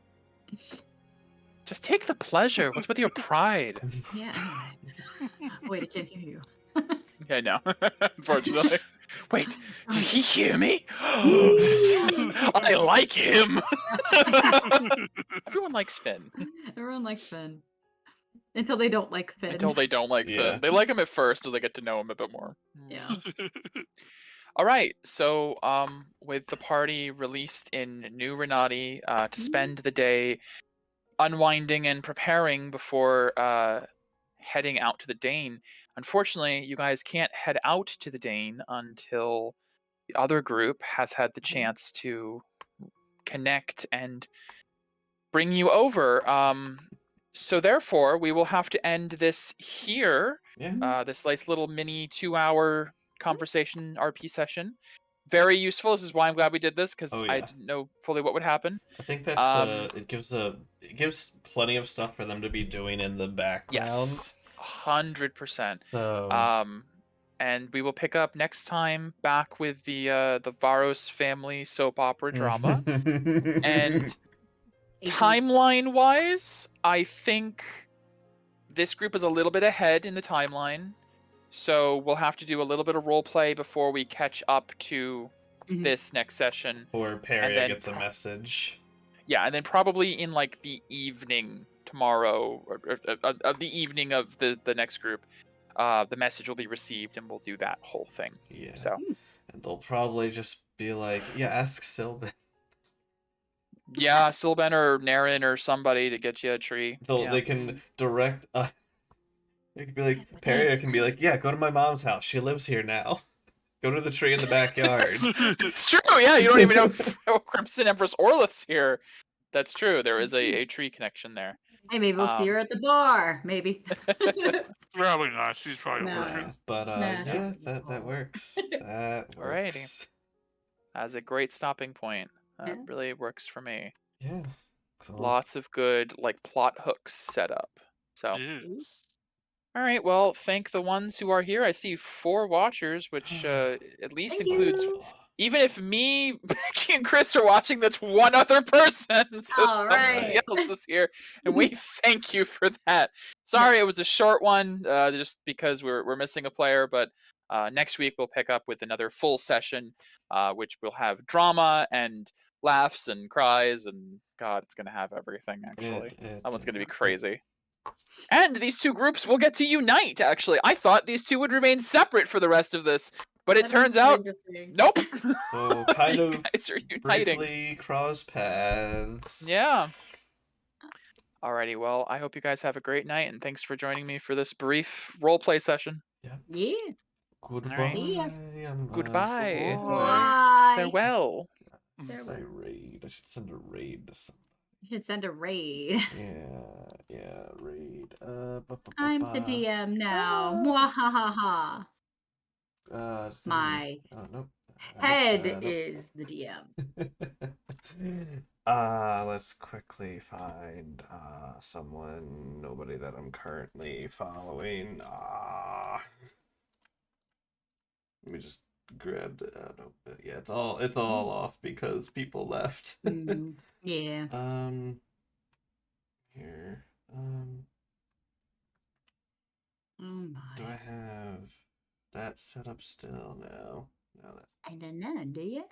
Just take the pleasure. What's with your pride? Yeah, anyway. Wait, I can't hear you. Yeah, no. Unfortunately. Wait, did he hear me? I like him. Everyone likes Finn. Everyone likes Finn. Until they don't like Finn. Until they don't like Yeah. Finn. They like him at first until they get to know him a bit more. Yeah. All right. So, with the party released in New Renati to spend the day unwinding and preparing before heading out to the Dane. Unfortunately, you guys can't head out to the Dane until the other group has had the chance to connect and bring you over. So therefore, we will have to end this here. Yeah. This nice little mini 2-hour conversation RP session. Very useful. This is why I'm glad we did this, because Oh, I yeah. didn't know fully what would happen. I think that's it gives plenty of stuff for them to be doing in the background. Yes, 100%. So And we will pick up next time back with the Varos family soap opera drama. And timeline-wise, I think this group is a little bit ahead in the timeline. So we'll have to do a little bit of role play before we catch up to this next session. or Peria and then gets a message. Yeah, and then probably in like the evening tomorrow, or the evening of the next group, the message will be received, and we'll do that whole thing. Yeah. So And they'll probably just be like, yeah, ask Sylvan. yeah, Sylvan or Naren or somebody to get you a tree. Yeah. They can direct. They can be like, Yeah, Peria can be like, yeah, go to my mom's house. She lives here now. Go to the tree in the backyard. It's true. Yeah, you don't even know Crimson Empress Orlith's here. That's true. There is a tree connection there. Hey, maybe we'll see her at the bar. Maybe. Probably not. She's probably No. working. But Nah, she's yeah, pretty that cool. works. That Alrighty. works. As a great stopping point. That Yeah. really works for me. Yeah. Cool. Lots of good like plot hooks set up. So, Yes. all right. Well, thank the ones who are here. I see 4 watchers, which at least Thank includes. you. Even if me, Becky, and Chris are watching, that's one other person. So All somebody right. else is here, and we thank you for that. Sorry, it was a short one, just because we're missing a player. But next week we'll pick up with another full session, which will have drama and laughs and cries, and God, it's gonna have everything. Actually, that one's gonna be crazy. And these 2 groups will get to unite. Actually, I thought these 2 would remain separate for the rest of this, but it That'd be turns so out. interesting. Nope. So kind You of guys are uniting. briefly cross paths. Yeah. Alrighty, well, I hope you guys have a great night, and thanks for joining me for this brief roleplay session. Yeah. Goodbye. See ya. Goodbye. Bye. Farewell. I raid. I should send a raid to somebody. You should send a raid. Yeah, raid. I'm the DM now. Mwahaha. My nope. head is the DM. Let's quickly find nobody that I'm currently following. Let me just grab the yeah, it's all off because people left. Yeah. Here. Oh my. Do I have that set up still? No. I don't know, do you?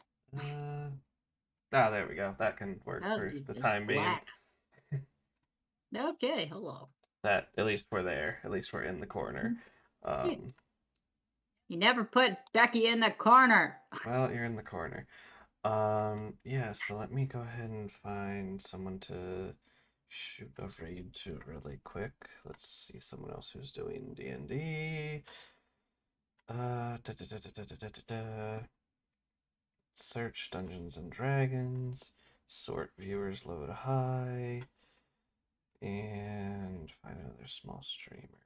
There we go. That can work Oh, for dude, the it's time being. black. Okay, hello. That at least we're there. At least we're in the corner. You never put Becky in the corner. Well, you're in the corner. Yeah, so let me go ahead and find someone to shoot a raid to really quick. Let's see someone else who's doing D&D. Search Dungeons and Dragons. Sort viewers low to high. And find another small streamer.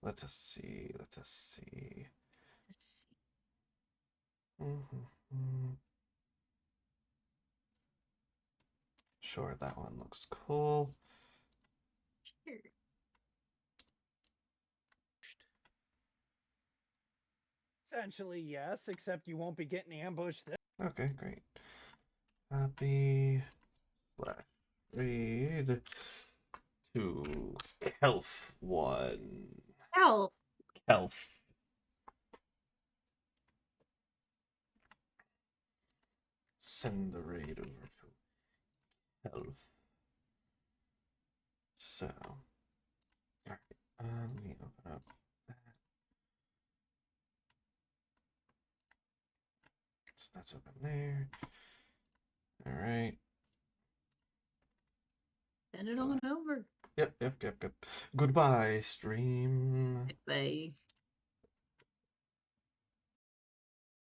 Let us see. Sure, that one looks cool. Sure. Essentially, yes, except you won't be getting ambushed this. Okay, great. Copy. Read to Health 1. Hell. Health. Send the raid over to Health. So, alright, let me open up that. So that's open there. Alright. Send it on over. Yep. Goodbye, stream. Goodbye.